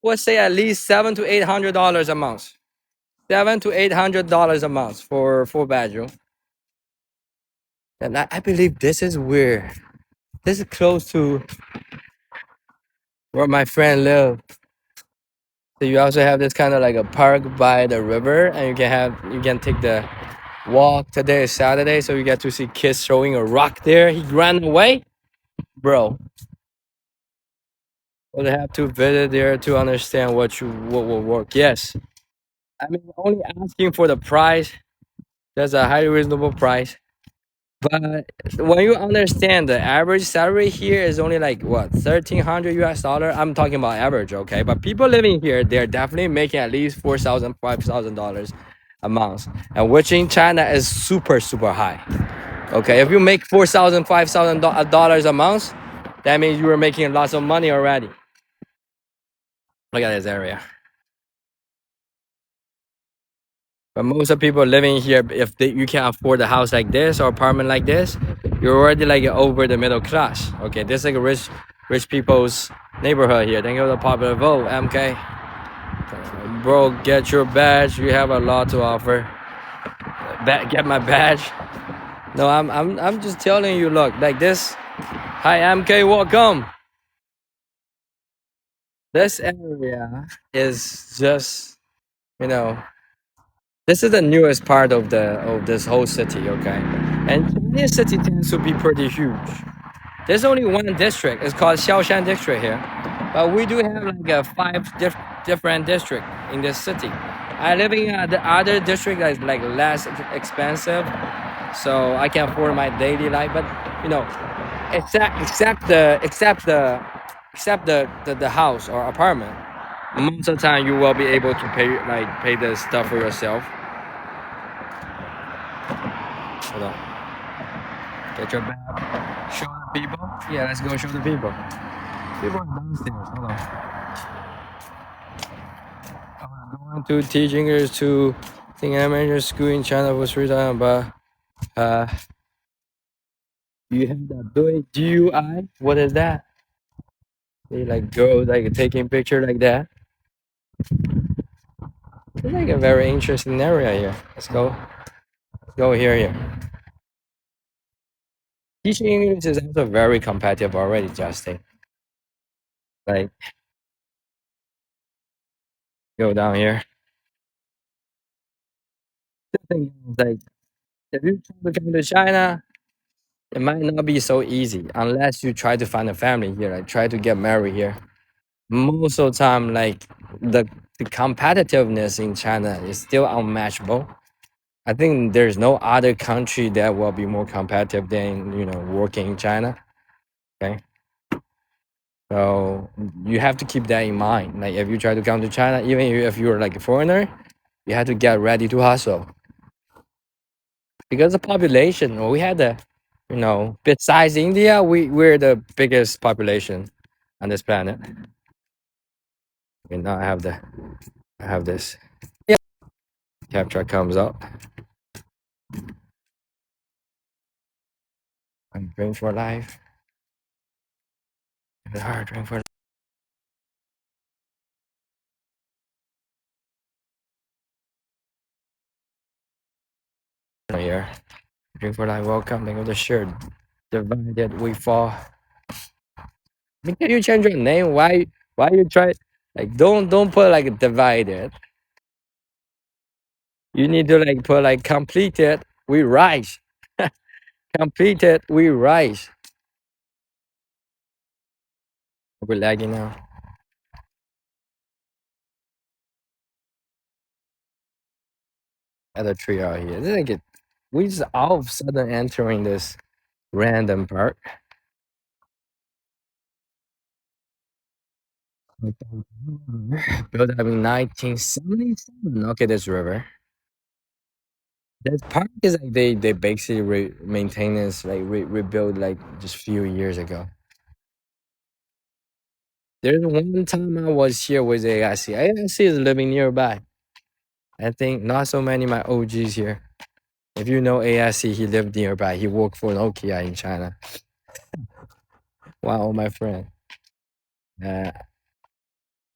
would say at least $700 to $800 a month. $700 to $800 a month for 4 bedroom. And I believe this is where this is close to where my friend live. So you also have this kind of like a park by the river, and you can take the walk. Today is Saturday, so you get to see kids throwing a rock there. He ran away, bro. Well, they have to visit there to understand what will work. Yes, I mean only asking for the price. That's a highly reasonable price. But when you understand the average salary here is only like what 1,300 US dollar. I'm talking about average, okay? But people living here, they're definitely making at least $4,000, $5,000 a month, and which in China is super high. Okay, if you make $4,000, $5,000 a month, that means you are making lots of money already. Look at this area. But most of people living here, if you can afford a house like this or apartment like this, you're already like over the middle class. Okay, this is like a rich people's neighborhood here. Thank you for the popular vote, MK. Bro, get your badge. You have a lot to offer. Get my badge. No, I'm just telling you. Look, like this. Hi, MK. Welcome. This area is just, you know, this is the newest part of this whole city, okay? And Chinese city tends to be pretty huge. There's only one district. It's called Xiaoshan district here, but we do have like five different district in this city. I live in the other district that is like less expensive, so I can afford my daily life. But you know, except the house or apartment, most of the time you will be able to pay the stuff for yourself. Hold on. Get your bag. Show the people. Yeah, let's go show the people. People are downstairs. Hold on. Going to teach English to think elementary school in China for 3 times, but uh, you have that DUI. What is that? They like go like taking picture like that. It's like a very interesting area here. Let's go. Let's go here. Teaching English is also very competitive already, Justin. Like go down here. The thing is, like if you try to come to China, it might not be so easy unless you try to find a family here, like try to get married here. Most of the time, like the the competitiveness in China is still unmatchable. I think there's no other country that will be more competitive than working in China. Okay, so you have to keep that in mind. Like if you try to come to China, even if you're like a foreigner, you have to get ready to hustle because the population. Well, we had the, besides India, we're the biggest population on this planet. Okay, now I have this. Yeah, capture comes up. I'm praying for life. It's hard praying for life here. Praying for life. Welcome. Thank you for the shirt. Divided we fall. Can you change your name? Why you try like don't put like divided. You need to like put like completed. We rise. Completed. We rise. We're lagging now. Other tree out here. This is like we just all of a sudden entering this random park. Built up in 1977. Look at this river. That park is like they basically maintenance like rebuilt like just few years ago. There's one time I was here with AIC. AIC is living nearby. I think not so many of my OGs here. If you know AIC, he lived nearby. He worked for Nokia in China. Wow, my friend. Uh,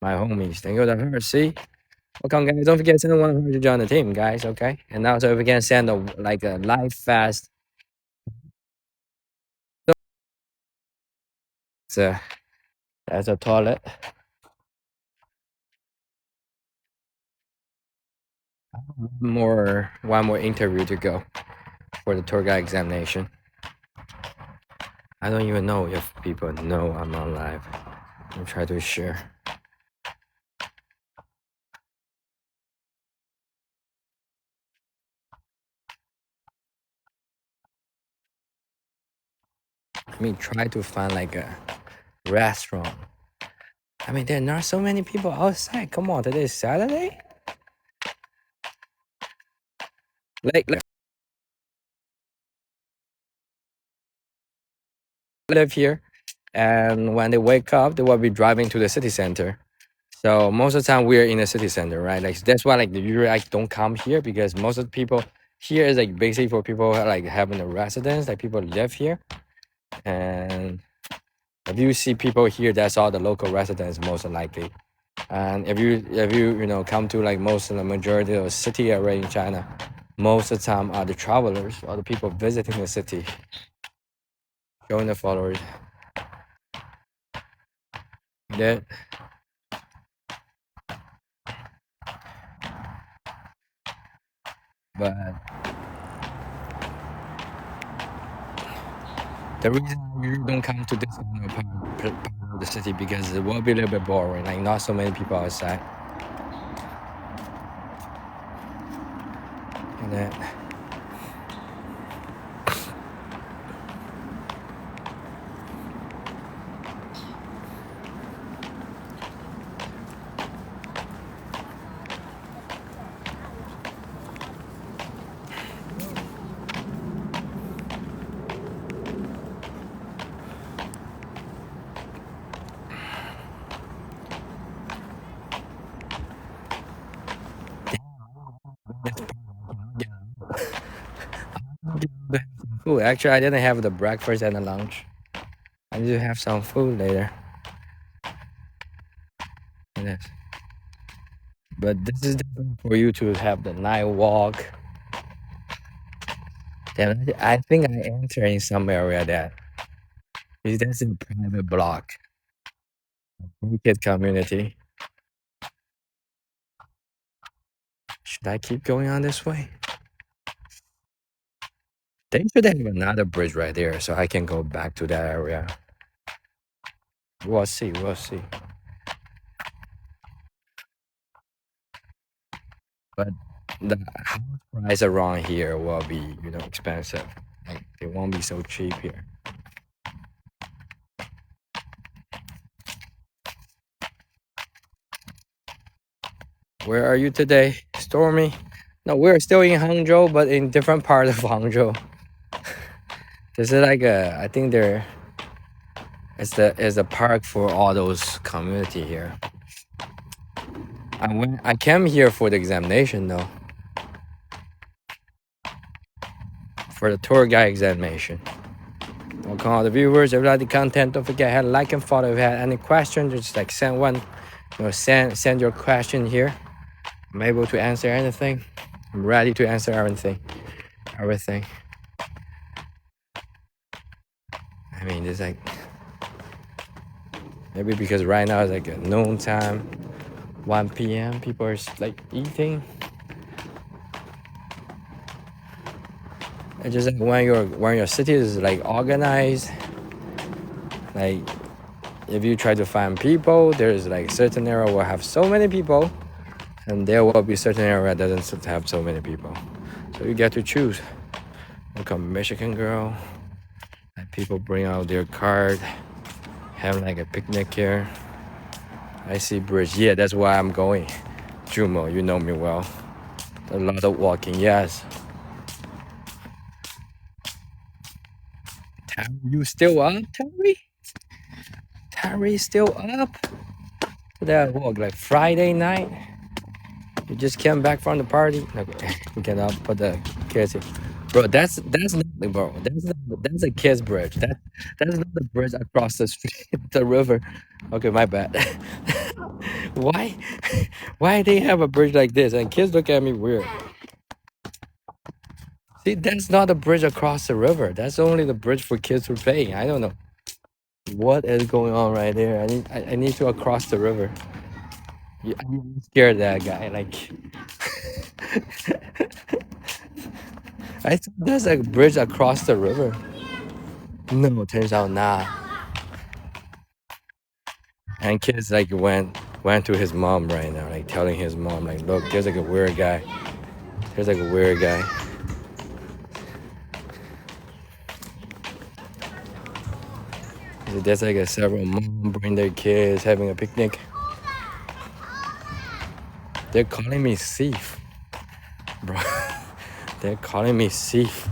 my homies. Thank you for her. See? Welcome, guys. Don't forget to send one of her to join the team, guys. Okay? And also, if we can send a live fast. So, that's a toilet. One more interview to go for the tour guide examination. I don't even know if people know I'm on live. I'll try to share. I mean, try to find like a restaurant. I mean, there are not so many people outside. Come on, today is Saturday. Like live here, and when they wake up, they will be driving to the city center. So most of the time we're in the city center, right? Like that's why like usually I don't come here because most of the people here is like basically for people who are, like having a residence, like people live here. And if you see people here, that's all the local residents most likely. And if you come to like most of the majority of the city area in China, most of the time are the travelers or the people visiting the city, showing the followers. That but the reason I usually don't come to this kind of part of the city because it will be a little bit boring. Like not so many people outside. And then cool. Actually, I didn't have the breakfast and the lunch. I need to have some food later. Yes. But this is the time for you to have the night walk. Then I think I enter in some area that is that's a private block, kid community. Should I keep going on this way? They should have another bridge right there, so I can go back to that area. We'll see. We'll see. But the house price around here will be, expensive. Like it won't be so cheap here. Where are you today, Stormy? No, we're still in Hangzhou, but in different part of Hangzhou. This is like I think it's a park for all those community here. I came here for the examination though. For the tour guide examination. Welcome all the viewers. If you like the content, don't forget to like and follow. If you have any questions, just like send one. Send your question here. I'm able to answer anything. I'm ready to answer everything. Everything. I mean, it's like maybe because right now it's like noon time, 1 p.m. People are like eating. It's just like when your city is like organized, like if you try to find people, there's like certain area will have so many people, and there will be certain area that doesn't have so many people. So you get to choose. Welcome Michigan girl. Like people bring out their card, have like a picnic here. I see bridge. Yeah, that's why I'm going. Jumo, you know me well. A lot of walking. Yes. You still up, Terry? Terry still up? That walk like Friday night. You just came back from the party. Okay, you can put the kids here. Bro, that's nothing, bro. That's a kids bridge. That's not the bridge across the street, the river. Okay, my bad. why why they have a bridge like this? And kids look at me weird. See, that's not a bridge across the river. That's only the bridge for kids who play. I don't know what is going on right there. I need to cross the river. Yeah, I'm scared of that guy. Like, I thought there's a bridge across the river. No, turns out not. And kids like went to his mom right now, like telling his mom, like, look, there's like a weird guy. There's like a weird guy. There's like several mom bring their kids having a picnic. They're calling me thief, bro. They're calling me thief.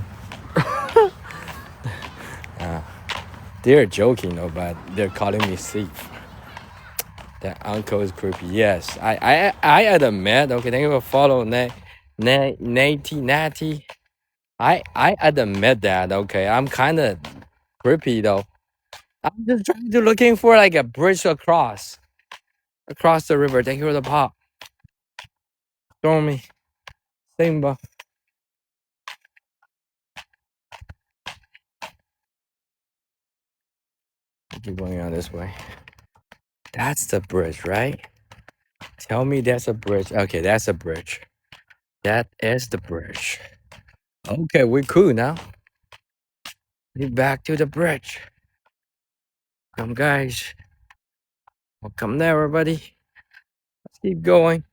They're joking though, but they're calling me thief. That uncle is creepy. Yes, I admit. Okay, thank you for following Natty. I admit that. Okay, I'm kind of creepy though. I'm just trying to looking for like a bridge across the river. Thank you for the pop. Stormy, Simba. Keep going on this way. That's the bridge, right? Tell me that's a bridge. Okay, that's a bridge. That is the bridge. Okay, we're cool now. We're back to the bridge. Come, guys. Welcome there, everybody. Let's keep going.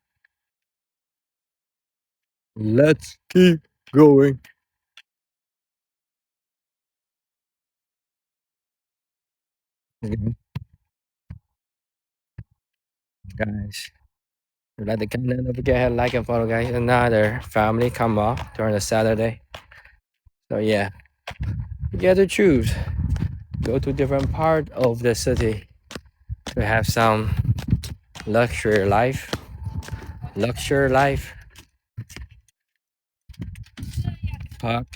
Let's keep going. Guys, if you like the content, don't forget to like and follow, guys. Another family come up during the Saturday. So yeah, you get to choose. Go to different part of the city to have some luxury life. Luxury life. Park.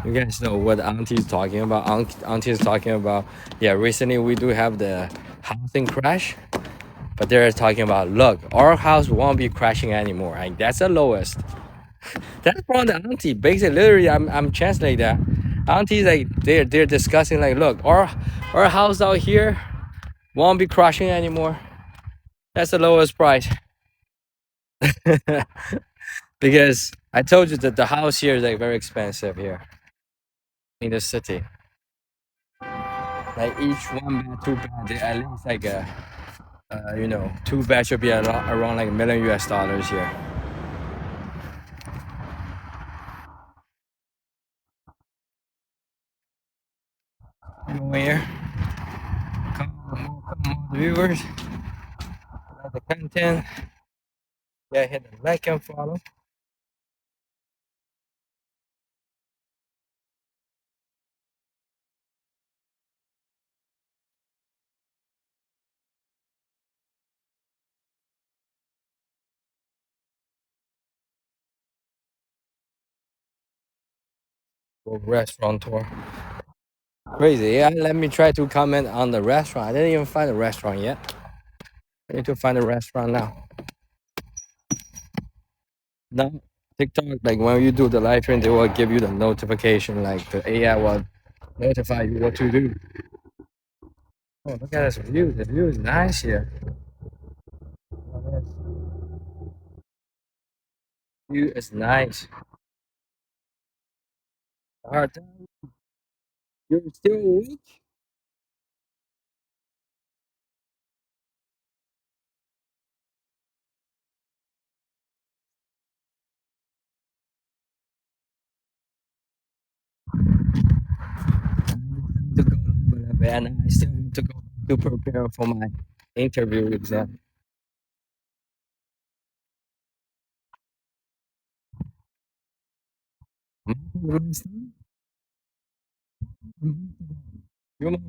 You guys know what Auntie is talking about? Auntie is talking about, yeah, recently we do have the housing crash, but they're talking about, look, our house won't be crashing anymore. Like, that's the lowest. That's from the auntie. Basically, literally, I'm translating that. Auntie's like, they're discussing, like, look, our house out here won't be crashing anymore. That's the lowest price. Because I told you that the house here is like very expensive here in the city. Like each one bed, two bed, they at least like two beds should be around like $1 million US here. Here, come on, viewers, like the content. Yeah, hit the like and follow. Go restaurant tour. Crazy. Yeah, let me try to comment on the restaurant. I didn't even find a restaurant yet. I need to find a restaurant now. Now, TikTok, like when you do the live stream, they will give you the notification, like the AI will notify you what to do. Oh, look at this view. The view is nice here. Oh, this view is nice. Hard time. You're still awake? To go a little bit, and I still have to go to prepare for my interview exam. You know,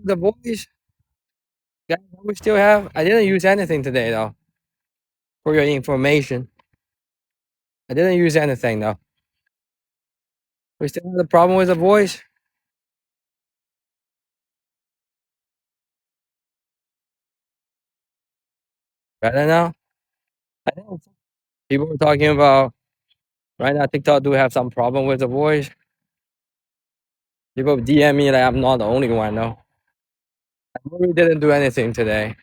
the voice, guys, we still have. I didn't use anything today though. For your information, I didn't use anything though. We still have the problem with the voice. Better now. I think people were talking about right now. TikTok do have some problem with the voice. People DM me like I'm not the only one though. I really didn't do anything today.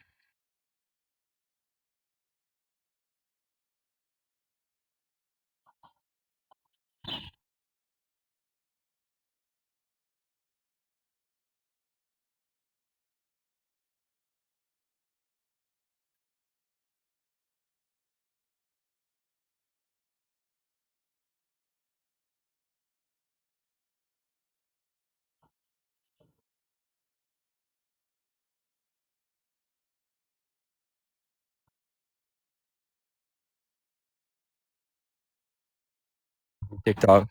TikTok.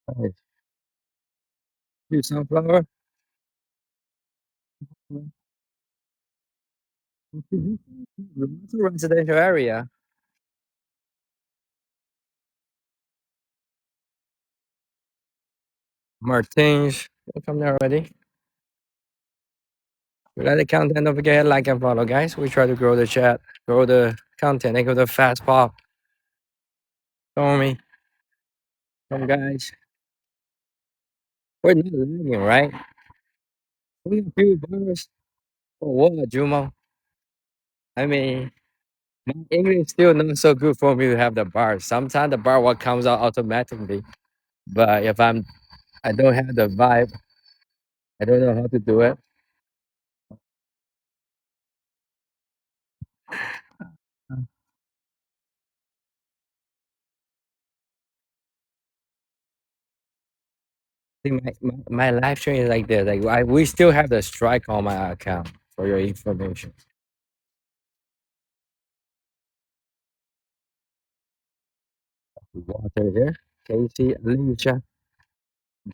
Right. You sunflower. It's a residential area. Martins. Come there already. We like the content. Don't forget like and follow, guys. We try to grow the chat, grow the content, and go the fast pop. Show me, come guys. We're not lagging, right? We have few bars. For what, Jumo? I mean, my English still not so good for me to have the bar. Sometimes the bar what comes out automatically. But if I don't have the vibe, I don't know how to do it. I think my live stream is like this. Like we still have the strike on my account for your information. Water here. Casey, Alicia,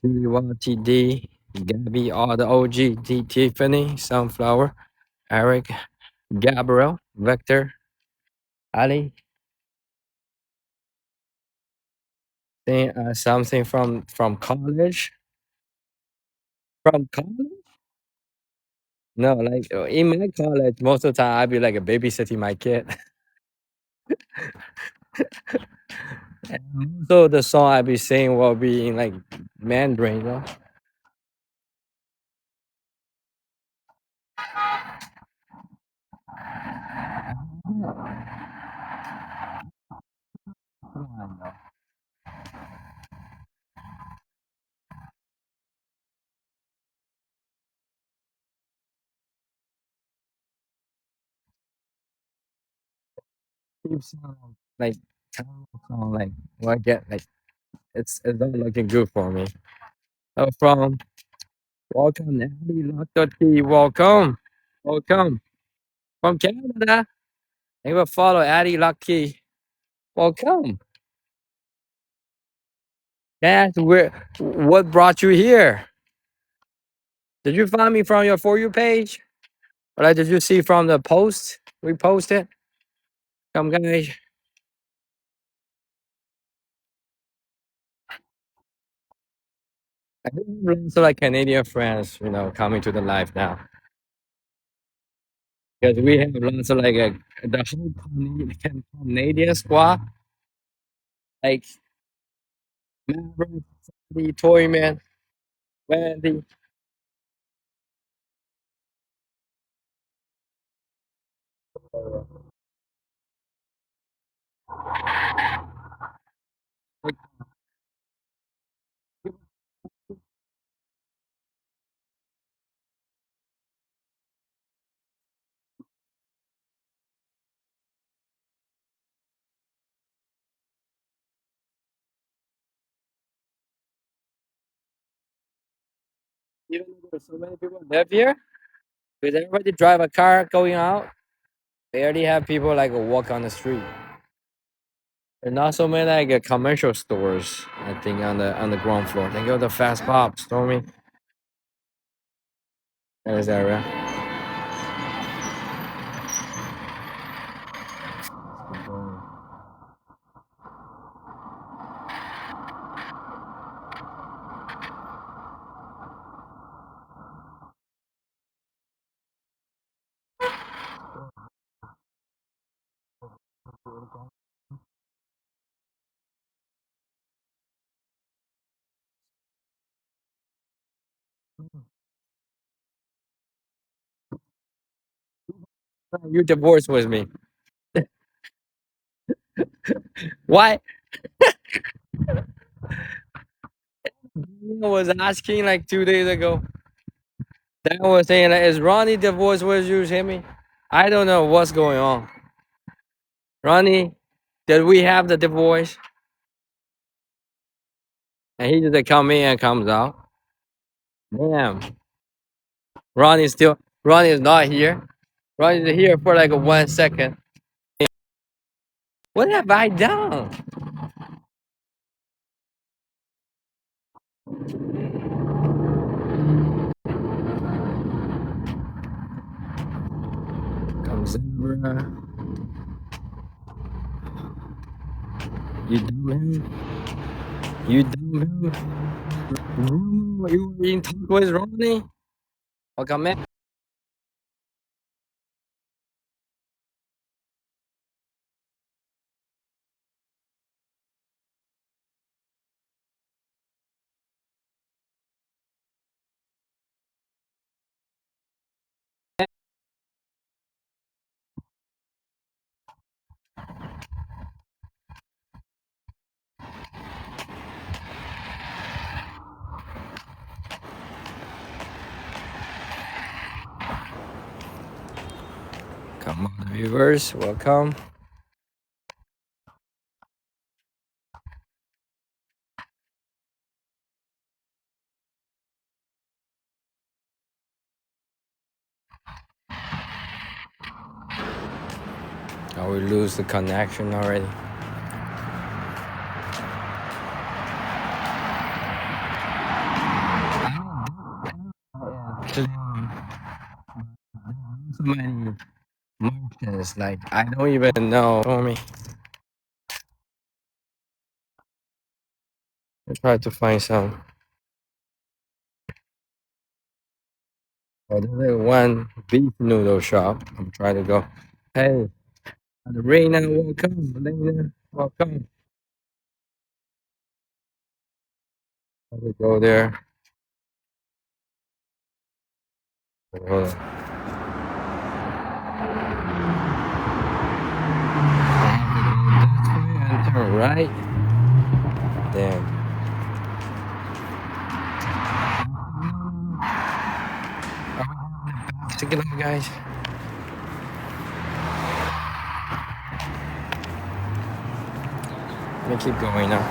Julie, T D. Gabby, all the OG, Tiffany, Sunflower, Eric, Gabriel, Vector, Ali, something from college. From college? No, like in my college, most of the time I'd be like a babysitting my kid. And so the song I'd be singing will be in like Mandarin, you know? Come on, though. Keep singing like Chinese song, like what get like it's not looking good for me. So from welcome, Natalie Lockdoty, welcome, welcome from Canada. They will follow Addie Lucky. Welcome. That's where. What brought you here? Did you find me from your For You page? Or like, did you see from the post we posted? Come guys. I think we have lots of like Canadian friends, you know, coming to the live now. Because we have lots of like the whole Canadian squad, like Maverick, the Toyman, Wendy. Like, even though there's so many people live here, because everybody drive a car going out, they already have people like walk on the street. There's not so many like commercial stores, I think, on the ground floor. Think of the Fast Pop, Stormy, in this area. You divorced with me. Why? I was asking like 2 days ago. Dan was saying like, is Ronnie divorced with you, Timmy? I don't know what's going on. Ronnie, did we have the divorce? And he just come in and comes out. Damn. Ronnie is not here. Ronnie's here for like 1 second. What have I done? Comes Zebra. You dumb him. You dumb him. You were in talk with Ronnie? Welcome in. Come on, viewers. Welcome. Oh, we lose the connection already. so many markets. Like I don't even know. For me, I try to find some. Oh, there's like one beef noodle shop. I'm trying to go. Hey, Reina, welcome. Reina, welcome. Let me go there. Hold on. I have to go this way and turn right. Damn. Check it out, guys. Let me keep going now.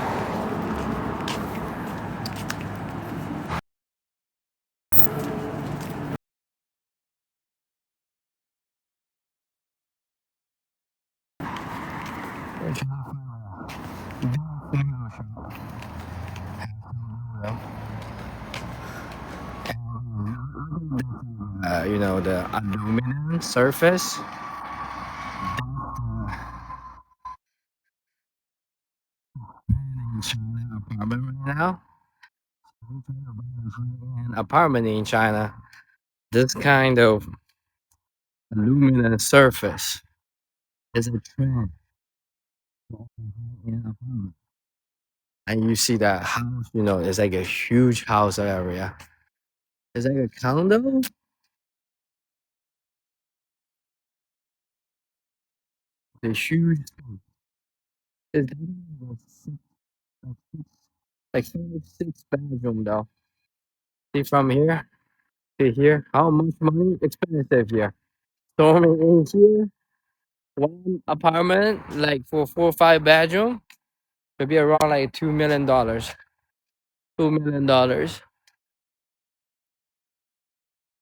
Where should I find a beef noodle shop? Have some noodle. You know, the aluminum surface. That's in China apartment right now. We trying to buy a high-end apartment in China. This kind of aluminum surface is a trend for high-end apartment. And you see that house, you know, it's like a huge house area. It's like a condo. The huge space. It's like 6 bedroom though. See from here to here, how much money? Expensive here. Storming in here, one apartment like for 4 or 5 bedroom, could be around like $2 million. $2 million.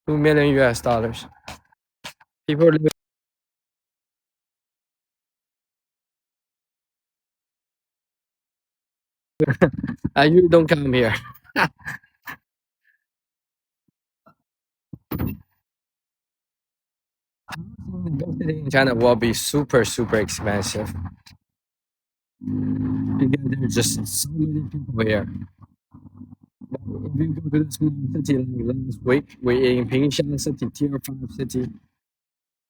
2 million US dollars. People live. You don't come here. Investing in China will be super super expensive because there's just so many people here. But if you go to the small city like last week, we in Pingshan city, tier 5 city,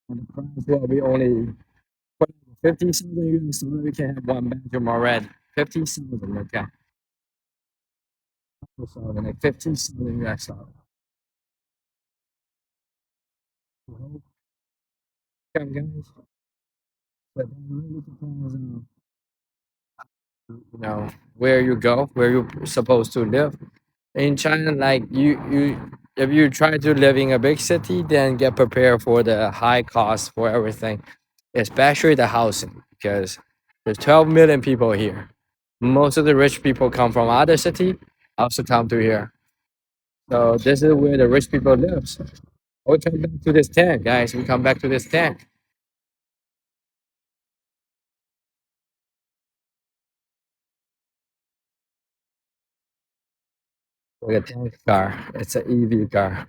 and the price will be only 50,000 US dollars. We can have 1 bedroom already. 50,000, okay. So like 50,000 US dollars. Welcome, guys. But that really depends on you know where you go, where you're supposed to live. In China, like if you try to live in a big city, then get prepared for the high cost for everything, especially the housing, because there's 12 million people here. Most of the rich people come from other city, also come to here. So this is where the rich people lives. We come back to this tank, guys. We come back to this tank. Like a tank car. It's an EV car.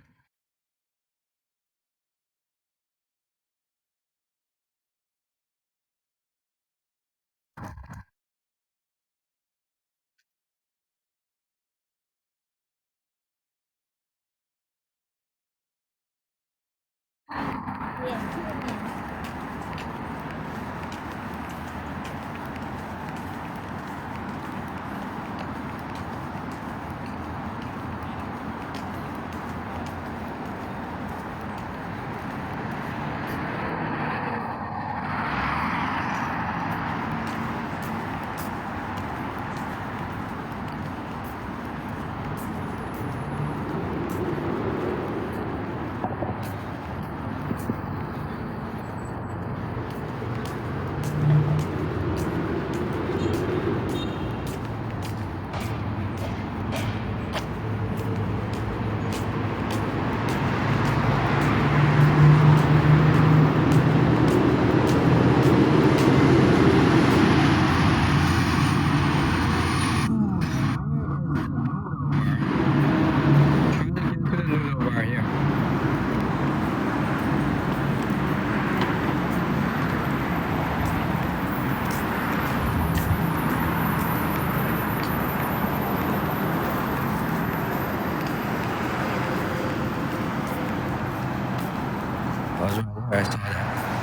I saw that.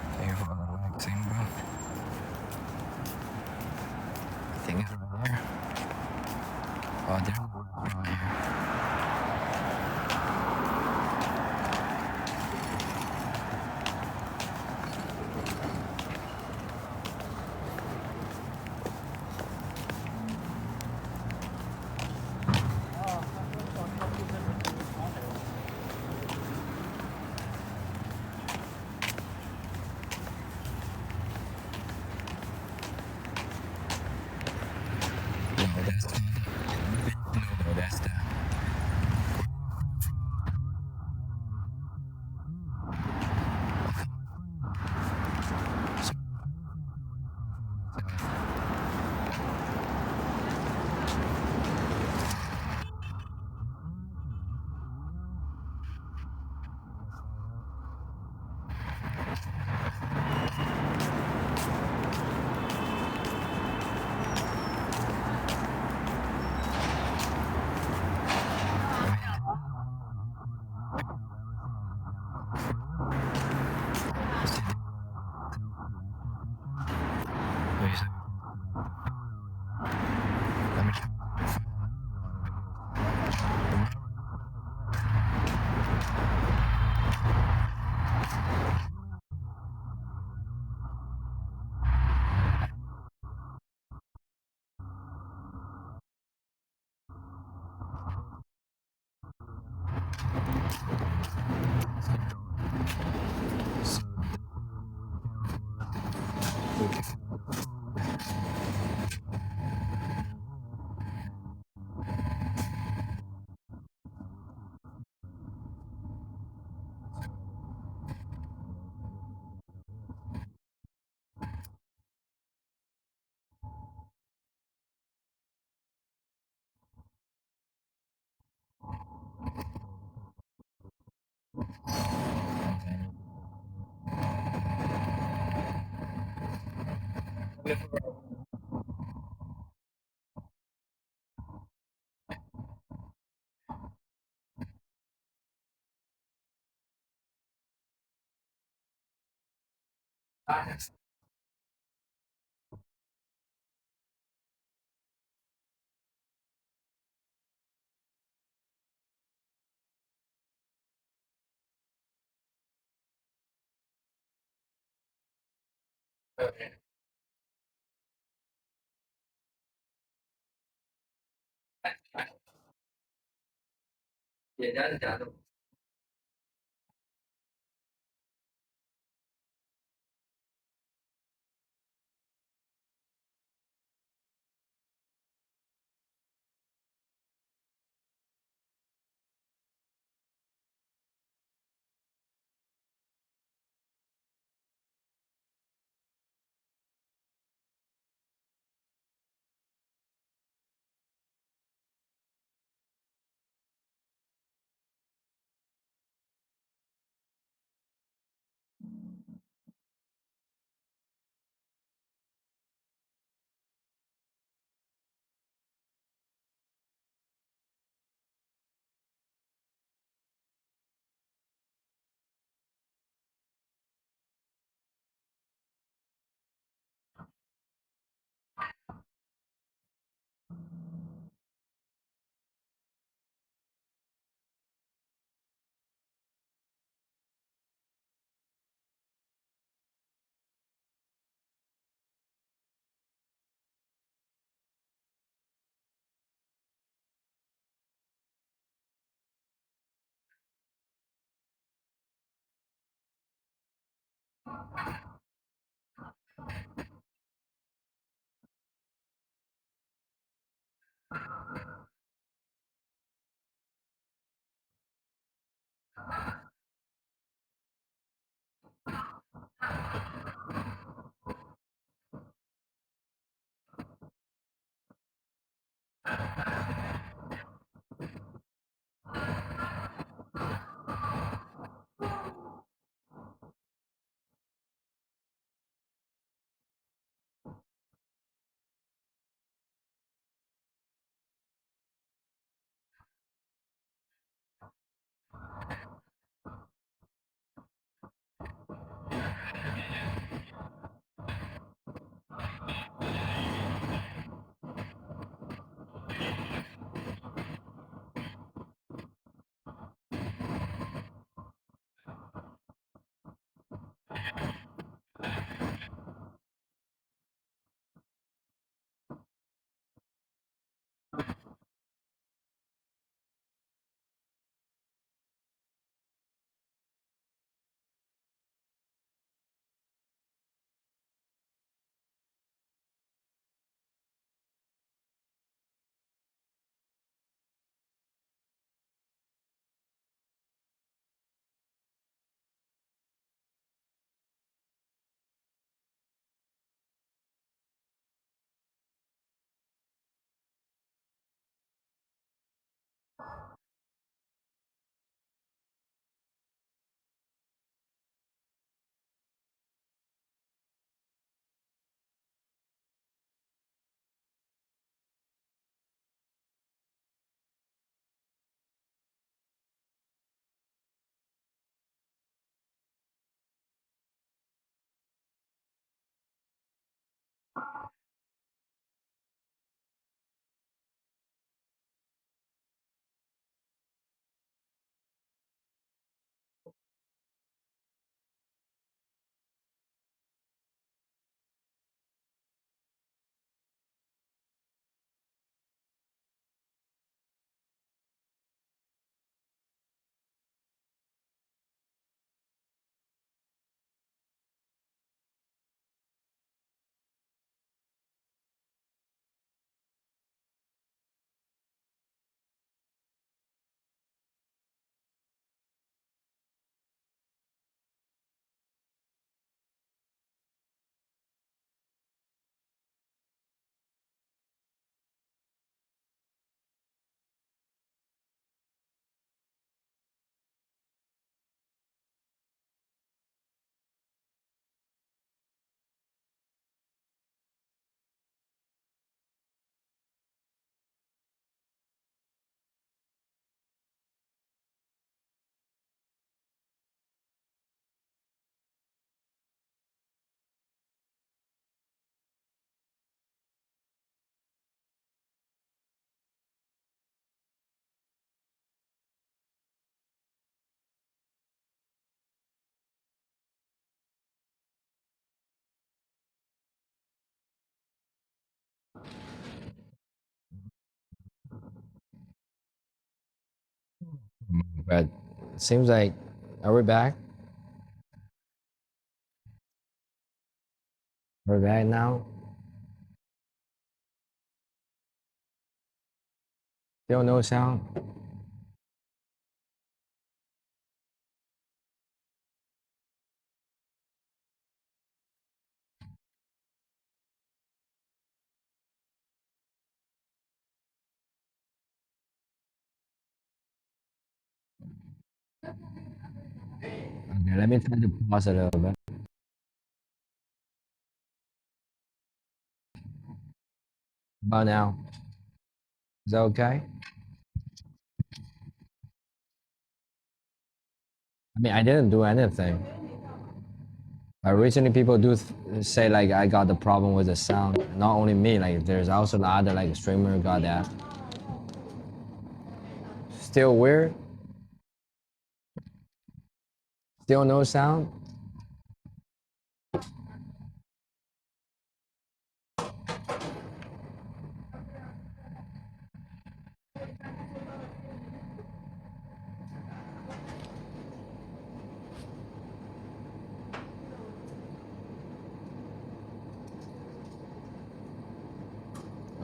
Thank you for the vaccine, bro. I think it's right there. Oh, there's a word right here. No, that's not. No, that's the. Yeah, that's the other. But it seems like, are we back? We're back now. Still no sound. Okay, let me try to pause a little bit. About now, is that okay? I mean, I didn't do anything. Recently, people do say like I got the problem with the sound. Not only me, like there's also the other like streamer got that. Still weird. Still no sound.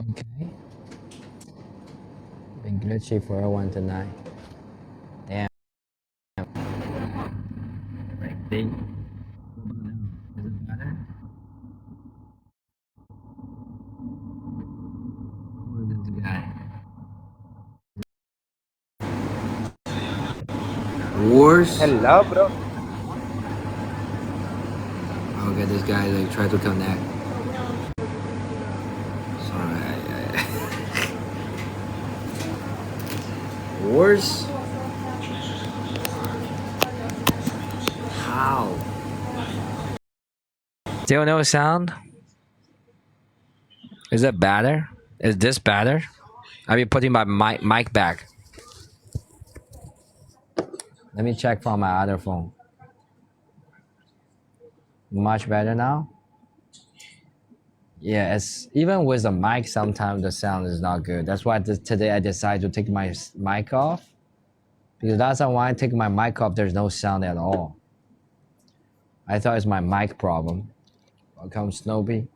Okay. Been glitchy for everyone tonight. Damn. Right. What about now? Is it better? Who is this guy? Wars. Hello, bro. Okay, this guy like try to connect. Sorry. Wars. How? Still no sound? Is it better? Is this better? I'll be putting my mic back. Let me check from my other phone. Much better now. Yeah, it's even with the mic. Sometimes the sound is not good. That's why today I decided to take my mic off because last time when I take my mic off, there's no sound at all. I thought it's my mic problem. Welcome, Snoopy.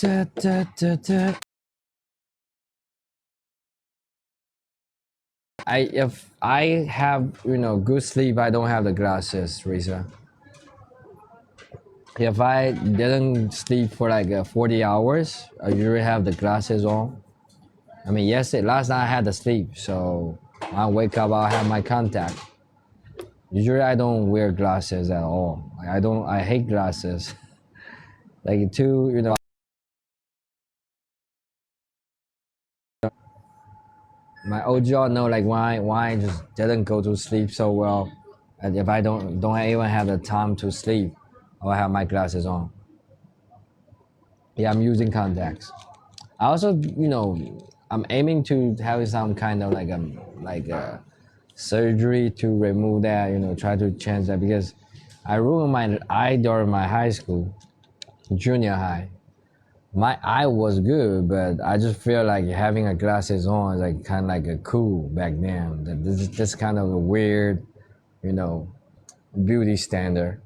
Da, da, da, da. If I have good sleep, I don't have the glasses, Risa. If I didn't sleep for like 40 hours, I usually have the glasses on. I mean, last night I had the sleep, so when I wake up, I'll have my contact. Usually, I don't wear glasses at all. Like, I don't. I hate glasses. Like too, my OG know like why I just didn't go to sleep so well, and if I don't even have the time to sleep, I'll have my glasses on. Yeah, I'm using contacts. I also, I'm aiming to have some kind of like a surgery to remove that. Try to change that because I ruined my eye during my high school, junior high. My eye was good, but I just feel like having a glasses on is like kind of like a cool back then. That this is just kind of a weird, you know, beauty standard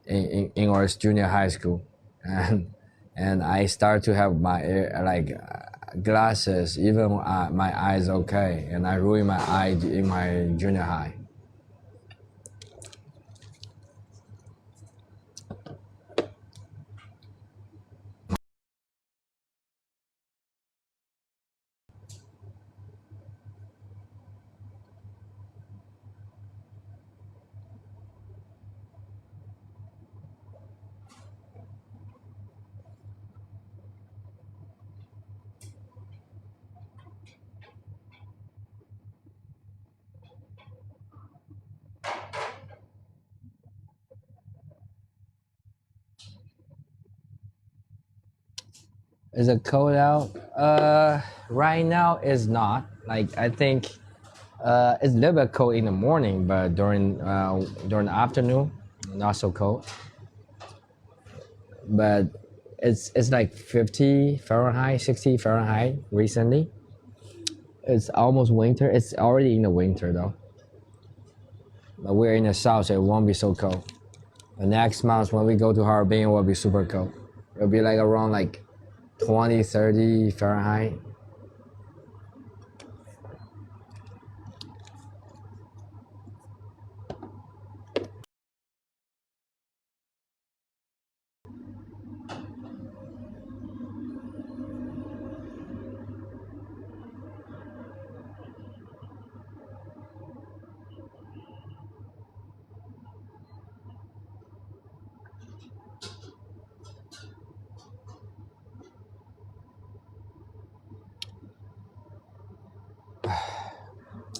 in our junior high school, and I start to have my glasses even when my eyes okay, and I ruined my eye in my junior high. Is it cold out? Right now it's not. Like I think it's a little bit cold in the morning, but during the afternoon, not so cold. But it's like 50 Fahrenheit, 60 Fahrenheit recently. It's almost winter. It's already in the winter though. But we're in the south, so it won't be so cold. The next month when we go to Harbin, it will be super cold. It'll be like around like 20, 30 Fahrenheit.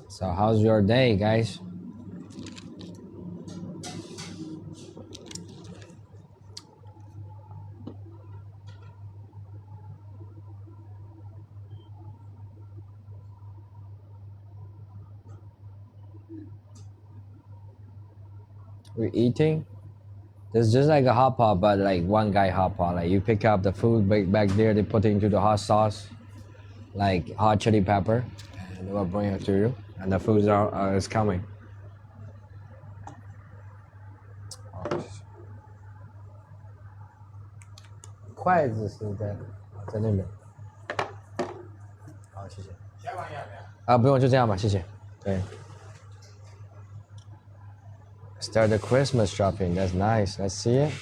So how's your day, guys? We're eating. There's just like a hot pot, but like one guy hot pot. Like you pick up the food back there, they put it into the hot sauce, like hot chili pepper, and they will bring it to you. And the food is coming. 筷子是在那边，好，谢谢。不用，就这样吧，谢谢。对。Start the Christmas shopping. That's nice. Let's see it.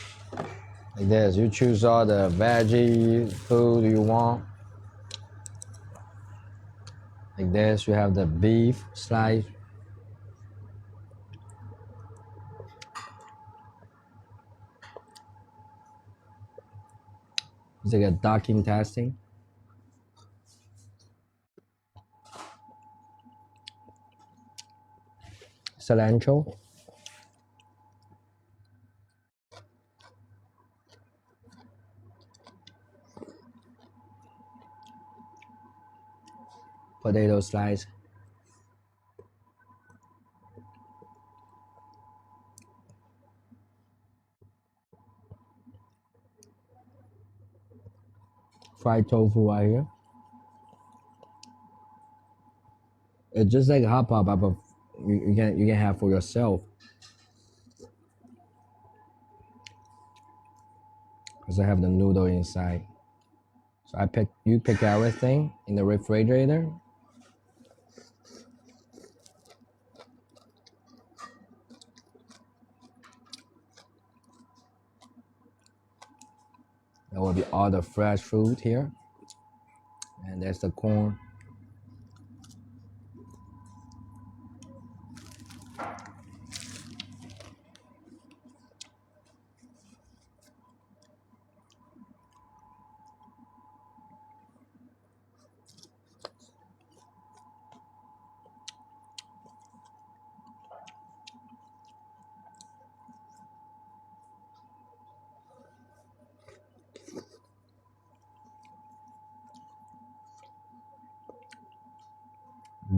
Like this, you choose all the veggie food you want. Like this, you have the beef slice. It's like a docking testing. cilantro. Potato slice. Fried tofu right here. It's just like a hot pot, but you can have for yourself. Cause I have the noodle inside. So you pick everything in the refrigerator. There will be all the fresh fruit here, and there's the corn.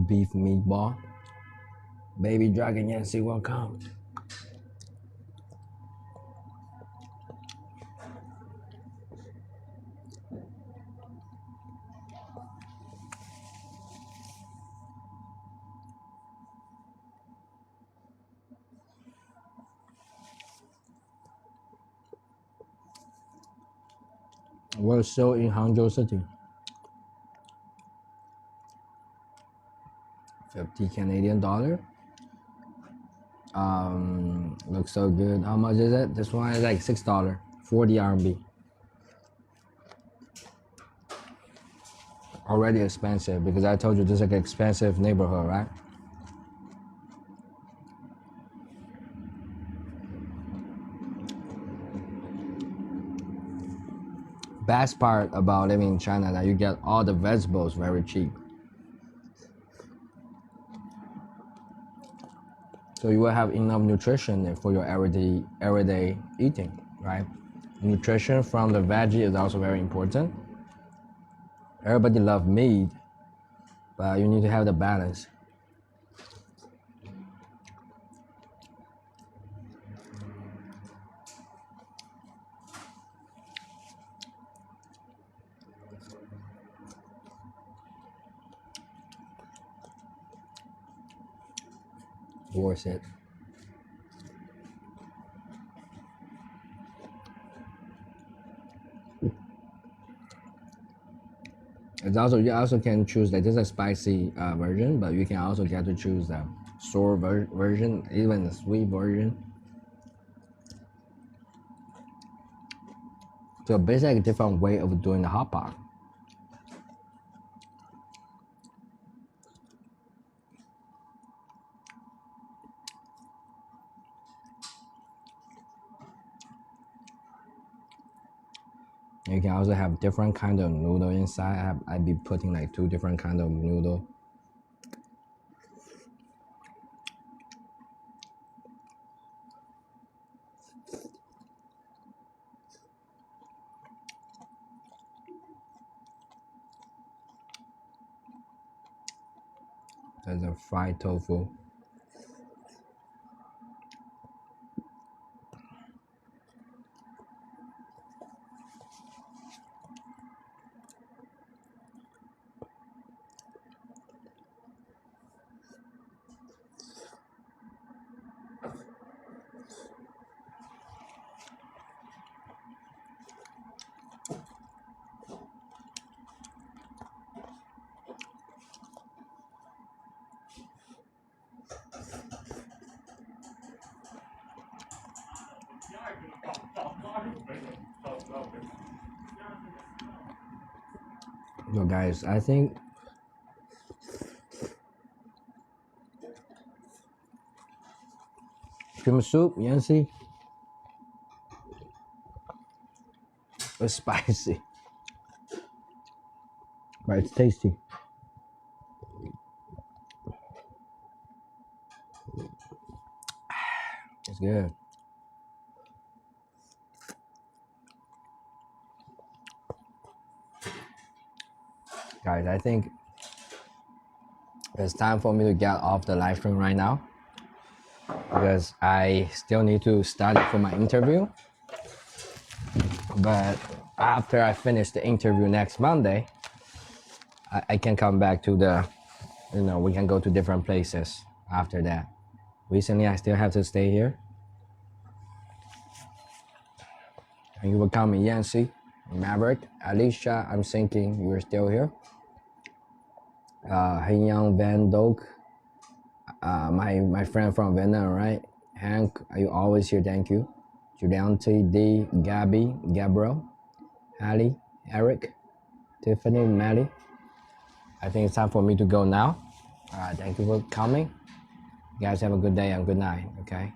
Beef meatball. Baby Dragon Yancy, welcome. We're still in Hangzhou City. 50 Canadian dollar. Looks so good. How much is it? This one is like $6. 40 RMB. Already expensive because I told you this is like an expensive neighborhood, right? Best part about living in China that you get all the vegetables very cheap. So you will have enough nutrition for your everyday eating, right? Nutrition from the veggie is also very important. Everybody loves meat, but you need to have the balance. Worth it. It's also you also can choose like this is a spicy version, but you can also get to choose the sour version, even the sweet version. So basically, a different way of doing the hot pot. You can also have different kind of noodle inside. I'd be putting like 2 different kind of noodle. There's a fried tofu. So guys, I think cream soup, Yancy, it's spicy, but it's tasty. good. Guys, I think it's time for me to get off the live stream right now because I still need to study for my interview. But after I finish the interview next Monday, I can come back to the, we can go to different places after that. Recently, I still have to stay here. Thank you for coming, Yancy, Maverick, Alicia. I'm thinking you're still here. Hyun Van Dok, my friend from Vietnam, right? Hank, are you always here? Thank you. Juliante, D, Gabby, Gabriel, Ali, Eric, Tiffany, Maddie. I think it's time for me to go now. Thank you for coming. You guys have a good day and good night, okay?